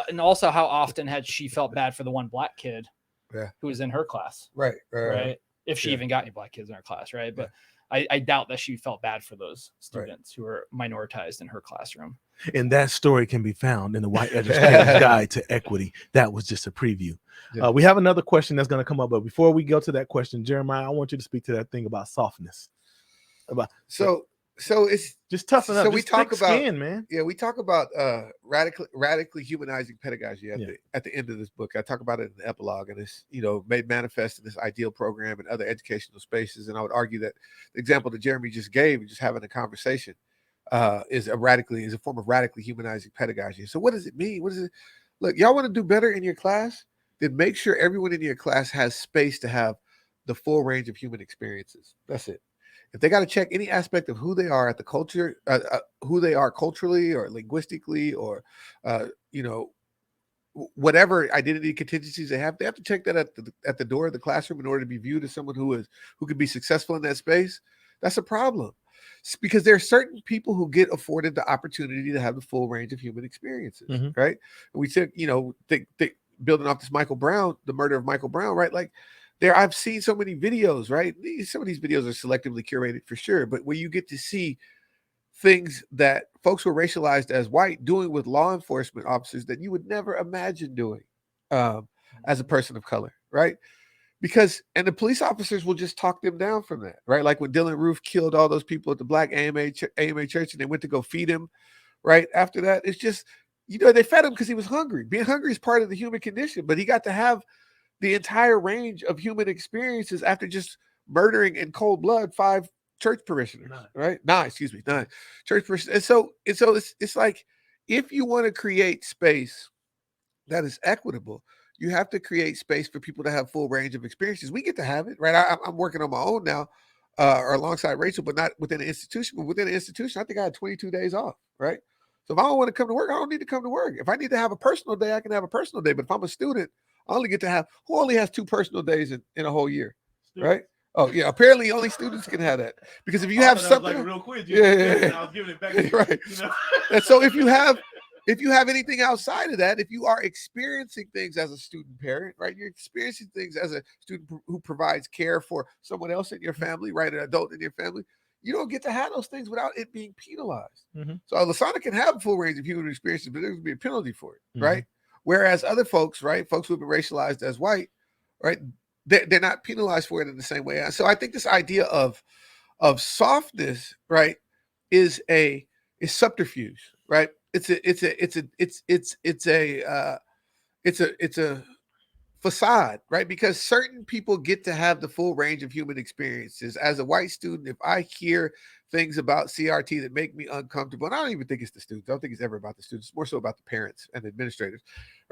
And also how often had she felt bad for the one black kid Yeah. who was in her class, Right. right? If she Yeah. even got any black kids in her class, right? But I doubt that she felt bad for those Right. students who were minoritized in her classroom. And that story can be found in the White Educator's Guide to Equity. That was just a preview. Yeah. We have another question that's going to come up, but before we go to that question, Jeremiah, I want you to speak to that thing about softness. So it's just toughen up. So we Just talk thick about skin, man. Yeah, we talk about radically humanizing pedagogy Yeah. at the end of this book. I talk about it in the epilogue, and it's made manifest in this ideal program and other educational spaces. And I would argue that the example that Jeremy just gave, just having a conversation, is a form of radically humanizing pedagogy. So what does it mean? What is it? Look, y'all want to do better in your class? Then make sure everyone in your class has space to have the full range of human experiences. That's it. If they got to check any aspect of who they are at the culture, who they are culturally or linguistically, or whatever identity contingencies they have to check that at the door of the classroom in order to be viewed as someone who can be successful in that space. That's a problem. It's because there are certain people who get afforded the opportunity to have the full range of human experiences, right? And we took, building off this the murder of Michael Brown, right? Like, I've seen so many videos, right? Some of these videos are selectively curated for sure, but where you get to see things that folks who are racialized as white doing with law enforcement officers that you would never imagine doing as a person of color, right? And the police officers will just talk them down from that, right? Like when Dylan Roof killed all those people at the Black AMA church and they went to go feed him, right? After that, it's just, they fed him because he was hungry. Being hungry is part of the human condition, but he got to have the entire range of human experiences after just murdering in cold blood 5 church parishioners, right? 9 church parishioners. And so it's like, if you want to create space that is equitable, you have to create space for people to have full range of experiences. We get to have it, right? I'm working on my own now, or alongside Rachel, but not within an institution. But within an institution, I think I had 22 days off, right? So if I don't want to come to work, I don't need to come to work. If I need to have a personal day, I can have a personal day. But if I'm a student, I only get to have, who only has 2 personal days in a whole year, right? Oh yeah, apparently only students can have that, because if you have something, like a real quiz, I was giving it back to you, right? And so if you have anything outside of that, if you are experiencing things as a student parent, right, you're experiencing things as a student who provides care for someone else in your family, right, an adult in your family, you don't get to have those things without it being penalized. So Lasana can have a full range of human experiences, but there's going to be a penalty for it, right? Whereas other folks, right, folks who have been racialized as white, right, they're not penalized for it in the same way. So I think this idea of softness, right, is subterfuge, right? It's a facade, right? Because certain people get to have the full range of human experiences. As a white student, if I hear things about CRT that make me uncomfortable, and I don't even think it's the students. I don't think it's ever about the students. It's more so about the parents and the administrators,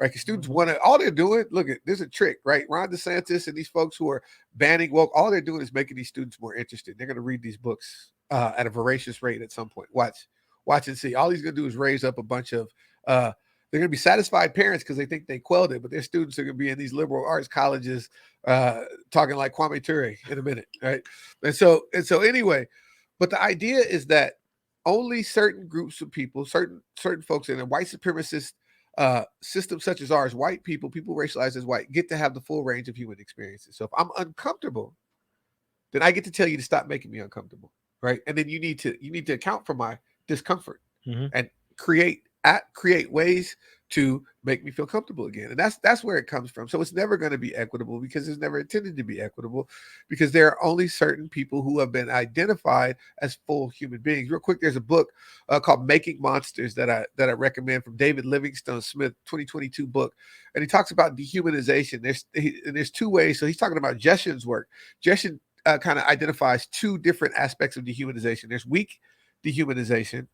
right? Because students want to, all they're doing, look, there's a trick, right? Ron DeSantis and these folks who are banning woke, all they're doing is making these students more interested. They're going to read these books at a voracious rate at some point. Watch and see. All he's going to do is raise up a bunch of, they're going to be satisfied parents because they think they quelled it, but their students are going to be in these liberal arts colleges talking like Kwame Ture in a minute, right? And so anyway, but the idea is that only certain groups of people, certain folks in a white supremacist system such as ours, white people racialized as white, get to have the full range of human experiences. So if I'm uncomfortable, then I get to tell you to stop making me uncomfortable, right? And then you need to account for my discomfort and create ways to make me feel comfortable again. And that's where it comes from. So it's never going to be equitable, because it's never intended to be equitable, because there are only certain people who have been identified as full human beings. Real quick, there's a book called Making Monsters that I recommend, from David Livingstone Smith, 2022 book. And he talks about dehumanization. There's 2 ways. So he's talking about Jeshen's work. Jeshen kind of identifies 2 different aspects of dehumanization. There's weak dehumanization,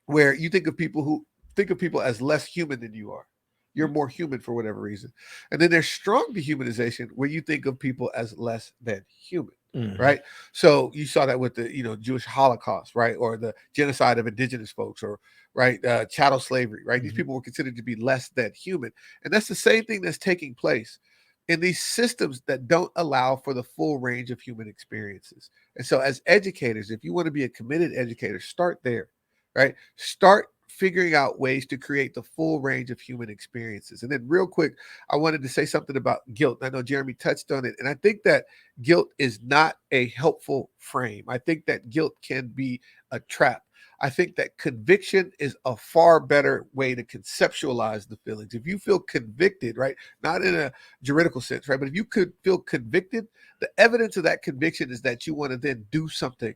where you think of people as less human than you are. You're more human for whatever reason. And then there's strong dehumanization, where you think of people as less than human, right? So you saw that with the Jewish Holocaust, right, or the genocide of indigenous folks, or right, chattel slavery, right? These people were considered to be less than human, and that's the same thing that's taking place in these systems that don't allow for the full range of human experiences. And so as educators, if you want to be a committed educator, start there, right? Start figuring out ways to create the full range of human experiences. And then real quick, I wanted to say something about guilt. I know Jeremy touched on it. And I think that guilt is not a helpful frame. I think that guilt can be a trap. I think that conviction is a far better way to conceptualize the feelings. If you feel convicted, right, not in a juridical sense, right, but if you could feel convicted, the evidence of that conviction is that you want to then do something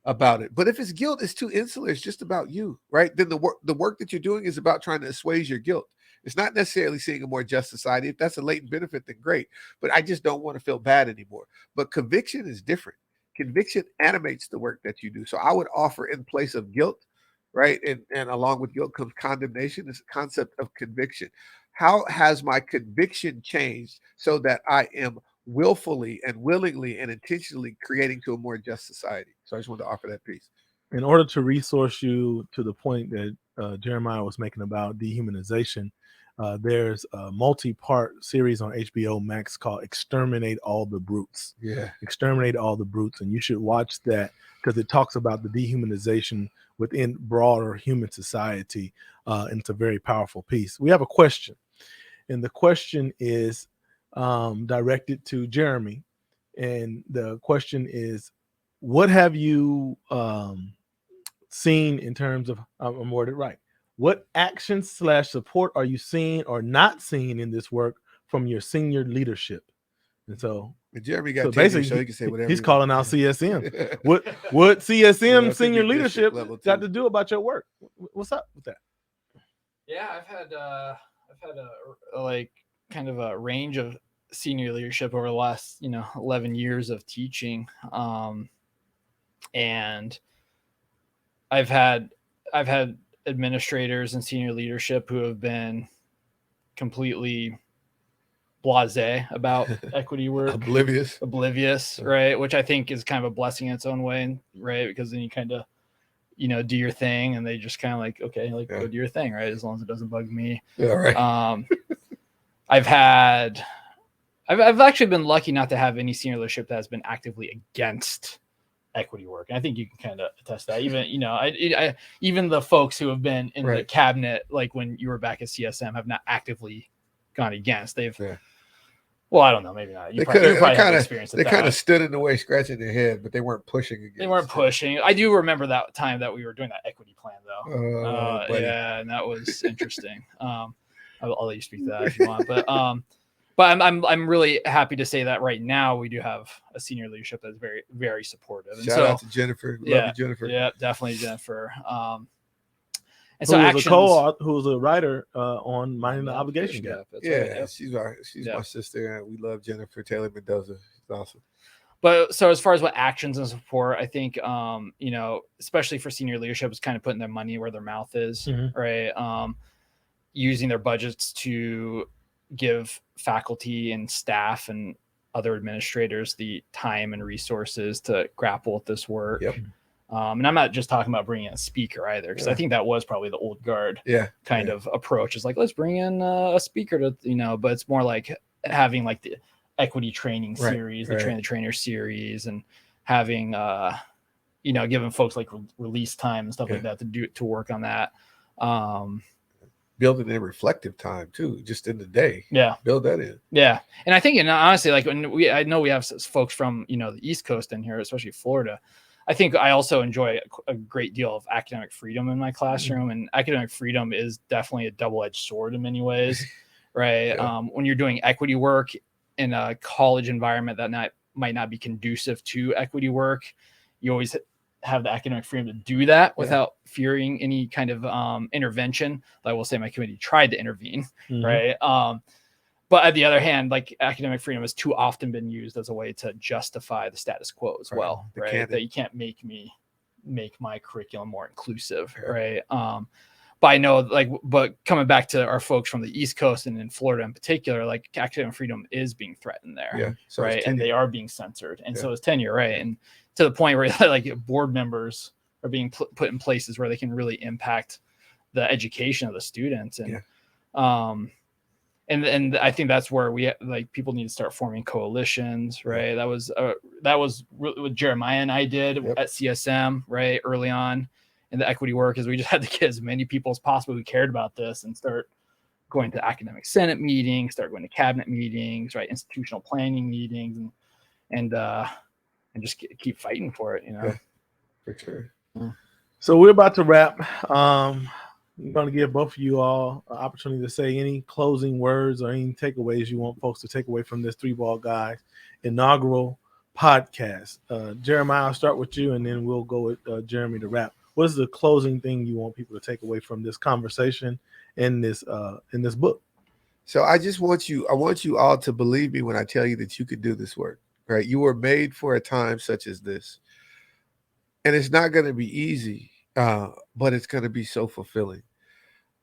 about it. But if it's guilt, it's too insular. It's just about you, right? Then the work that you're doing is about trying to assuage your guilt. It's not necessarily seeing a more just society. If that's a latent benefit, then great. But I just don't want to feel bad anymore. But conviction is different. Conviction animates the work that you do. So I would offer, in place of guilt, right? And along with guilt comes condemnation, this concept of conviction. How has my conviction changed so that I am willfully and willingly and intentionally creating to a more just society? So I just wanted to offer that piece. In order to resource you to the point that Jeremiah was making about dehumanization, there's a multi-part series on HBO Max called Exterminate All the Brutes. Yeah. Exterminate All the Brutes. And you should watch that because it talks about the dehumanization within broader human society. And it's a very powerful piece. We have a question. And the question is directed to Jeremy. And the question is, what have you seen in terms of, I'm worded right, what actions / support are you seeing or not seeing in this work from your senior leadership? And so Jeremy got basically, so he can say whatever he's calling out CSM. What CSM senior leadership got to do about your work? What's up with that? Yeah, I've had a like kind of a range of senior leadership over the last 11 years of teaching, and I've had administrators and senior leadership who have been completely blasé about equity work, oblivious, right? Which I think is kind of a blessing in its own way, right? Because then you kind of do your thing, and they just kind of like, okay, like go do your thing, right? As long as it doesn't bug me. Yeah, right. I've actually been lucky not to have any senior leadership that has been actively against equity work. And I think you can kind of attest that. Even, even the folks who have been in the cabinet, like when you were back at CSM, have not actively gone against. They've, well, I don't know, maybe not. You probably have experience. They kind of stood in the way, scratching their head, but they weren't pushing against. They weren't pushing. I do remember that time that we were doing that equity plan, though. Yeah, and that was interesting. I'll let you speak to that if you want, but I'm really happy to say that right now we do have a senior leadership that's very, very supportive. And Shout out to Jennifer. Love you, Jennifer. Yeah, definitely Jennifer. And so who was a writer on Minding the Obligation Gap. She's my sister, and we love Jennifer Taylor Mendoza. She's awesome. But so as far as what actions and support, I think especially for senior leadership, is kind of putting their money where their mouth is, right? Using their budgets to give faculty and staff and other administrators the time and resources to grapple with this work. And I'm not just talking about bringing in a speaker either, because I think that was probably the old guard kind of approach. It's like, let's bring in a speaker to, but it's more like having like the equity training series, the train the trainer series, and having, giving folks like release time and stuff like that to work on that. Building in reflective time too, just in the day. Build that in. And I think, and honestly, like I know we have folks from the East Coast in here, especially Florida. I think I also enjoy a great deal of academic freedom in my classroom, and academic freedom is definitely a double-edged sword in many ways, right? When you're doing equity work in a college environment that might not be conducive to equity work, you always have the academic freedom to do that without fearing any kind of intervention. I will say my committee tried to intervene, right? But on the other hand, like academic freedom has too often been used as a way to justify the status quo as well, right? That you can't make my curriculum more inclusive, right? But I know, but coming back to our folks from the East Coast and in Florida in particular, like academic freedom is being threatened there, right? And they are being censored, and so is tenure, right? And to the point where like board members are being put in places where they can really impact the education of the students, and and I think that's where people need to start forming coalitions, right? That was what Jeremiah and I did at CSM, right, early on in the equity work, is we just had to get as many people as possible who cared about this and start going to academic senate meetings, start going to cabinet meetings, right, institutional planning meetings, and just keep fighting for it, Yeah, for sure. So we're about to wrap. I'm going to give both of you all an opportunity to say any closing words or any takeaways you want folks to take away from this Three Ball Guys inaugural podcast. Jeremiah, I'll start with you, and then we'll go with Jeremy to wrap. What is the closing thing you want people to take away from this conversation in this book? So I want you all to believe me when I tell you that you can do this work, right? You were made for a time such as this. And it's not going to be easy, but it's going to be so fulfilling.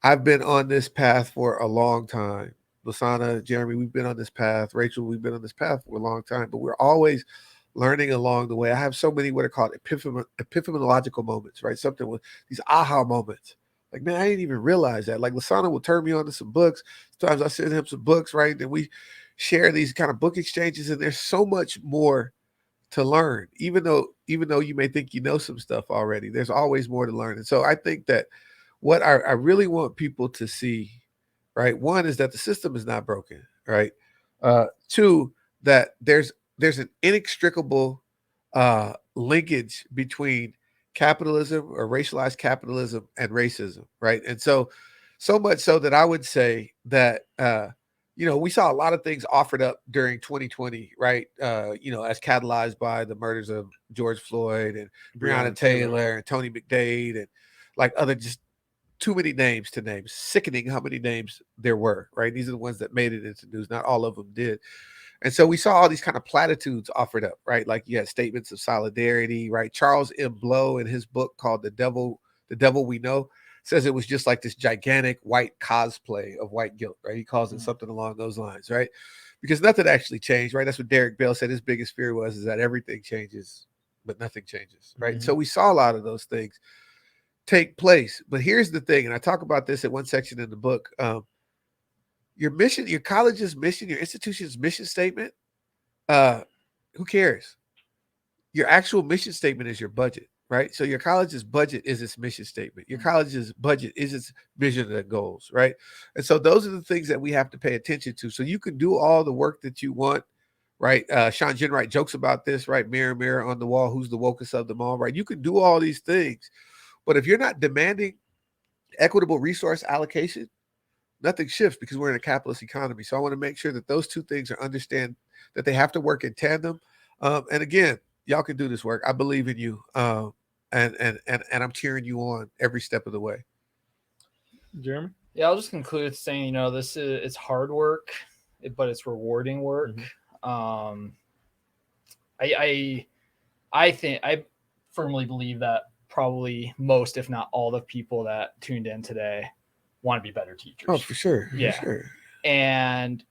I've been on this path for a long time. Lasana, Jeremy, we've been on this path. Rachel, we've been on this path for a long time, but we're always learning along the way. I have so many what are called epiphenomenological moments, right? Something with these aha moments. Like, man, I didn't even realize that. Like, Lasana will turn me on to some books. Sometimes I send him some books, right? And we share these kind of book exchanges, and there's so much more to learn. Even though you may think you know some stuff already, there's always more to learn. And so I think that what I really want people to see, right? One is that the system is not broken, right? Two, that there's an inextricable linkage between capitalism or racialized capitalism and racism, right? And so much so that I would say that we saw a lot of things offered up during 2020, right? As catalyzed by the murders of George Floyd and Breonna Taylor and Tony McDade and like other, just too many names to name. Sickening how many names there were, right? These are the ones that made it into news. Not all of them did. And so we saw all these kind of platitudes offered up, right? Like you had statements of solidarity, right? Charles M. Blow in his book called The Devil We Know says it was just like this gigantic white cosplay of white guilt, right? He calls it something along those lines, right? Because nothing actually changed, right? That's what Derek Bell said his biggest fear was, is that everything changes, but nothing changes, right? And so we saw a lot of those things take place. But here's the thing, and I talk about this at one section in the book. Your mission, your college's mission, your institution's mission statement, who cares? Your actual mission statement is your budget, right? So your college's budget is its mission statement. Your college's budget is its vision and goals, right? And so those are the things that we have to pay attention to. So you can do all the work that you want, right? Sean Ginwright jokes about this, right? Mirror, mirror on the wall, who's the wokest of them all, right? You can do all these things, but if you're not demanding equitable resource allocation, nothing shifts, because we're in a capitalist economy. So I want to make sure that those two things understand that they have to work in tandem. And again, y'all can do this work. I believe in you. And I'm cheering you on every step of the way. Jeremy? Yeah, I'll just conclude saying, it's hard work, but it's rewarding work. I firmly believe that probably most, if not all, the people that tuned in today want to be better teachers. Oh, for sure. Yeah. For sure. And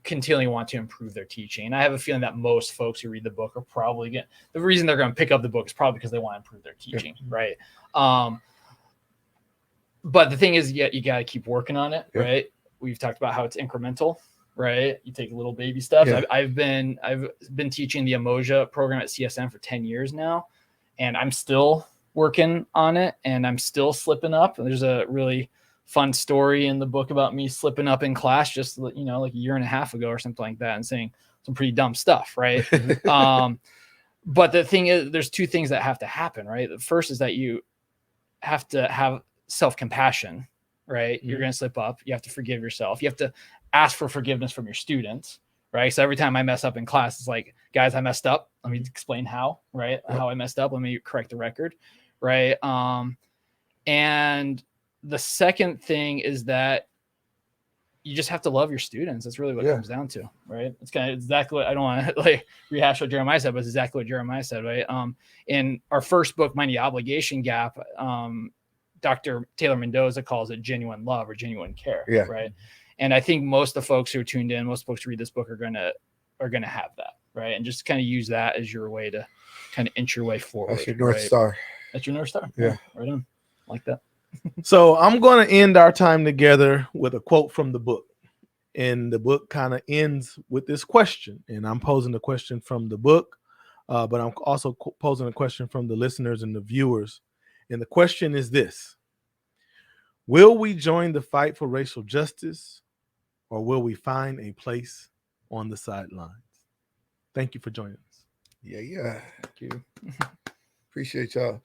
continually want to improve their teaching. And I have a feeling that most folks who read the book are probably the reason they're going to pick up the book is probably because they want to improve their teaching. Yeah. Right. But the thing is, you got to keep working on it. Yeah. Right. We've talked about how it's incremental, right? You take little baby steps. Yeah. I've been teaching the Emoja program at CSM for 10 years now, and I'm still working on it, and I'm still slipping up. There's a really fun story in the book about me slipping up in class just, like a year and a half ago or something like that, and saying some pretty dumb stuff. Right. But the thing is, there's two things that have to happen, right? The first is that you have to have self-compassion, right? You're going to slip up. You have to forgive yourself. You have to ask for forgiveness from your students, right? So every time I mess up in class, it's like, guys, I messed up. Let me explain how, right? How I messed up. Let me correct the record. Right. And the second thing is that you just have to love your students. That's really what it comes down to, right? It's kind of exactly what, I don't want to rehash what Jeremiah said, but it's exactly what Jeremiah said, right? In our first book, Mind the Obligation Gap, Dr. Taylor Mendoza calls it genuine love or genuine care, right? And I think most of the folks who are tuned in, most folks who read this book are gonna have that, right? And just kind of use that as your way to kind of inch your way forward. That's your North Star. That's your North Star. Yeah. Right on. Like that. So I'm going to end our time together with a quote from the book. And the book kind of ends with this question. And I'm posing the question from the book, but I'm also posing a question from the listeners and the viewers. And the question is this: will we join the fight for racial justice, or will we find a place on the sidelines? Thank you for joining us. Yeah. Thank you. Appreciate y'all.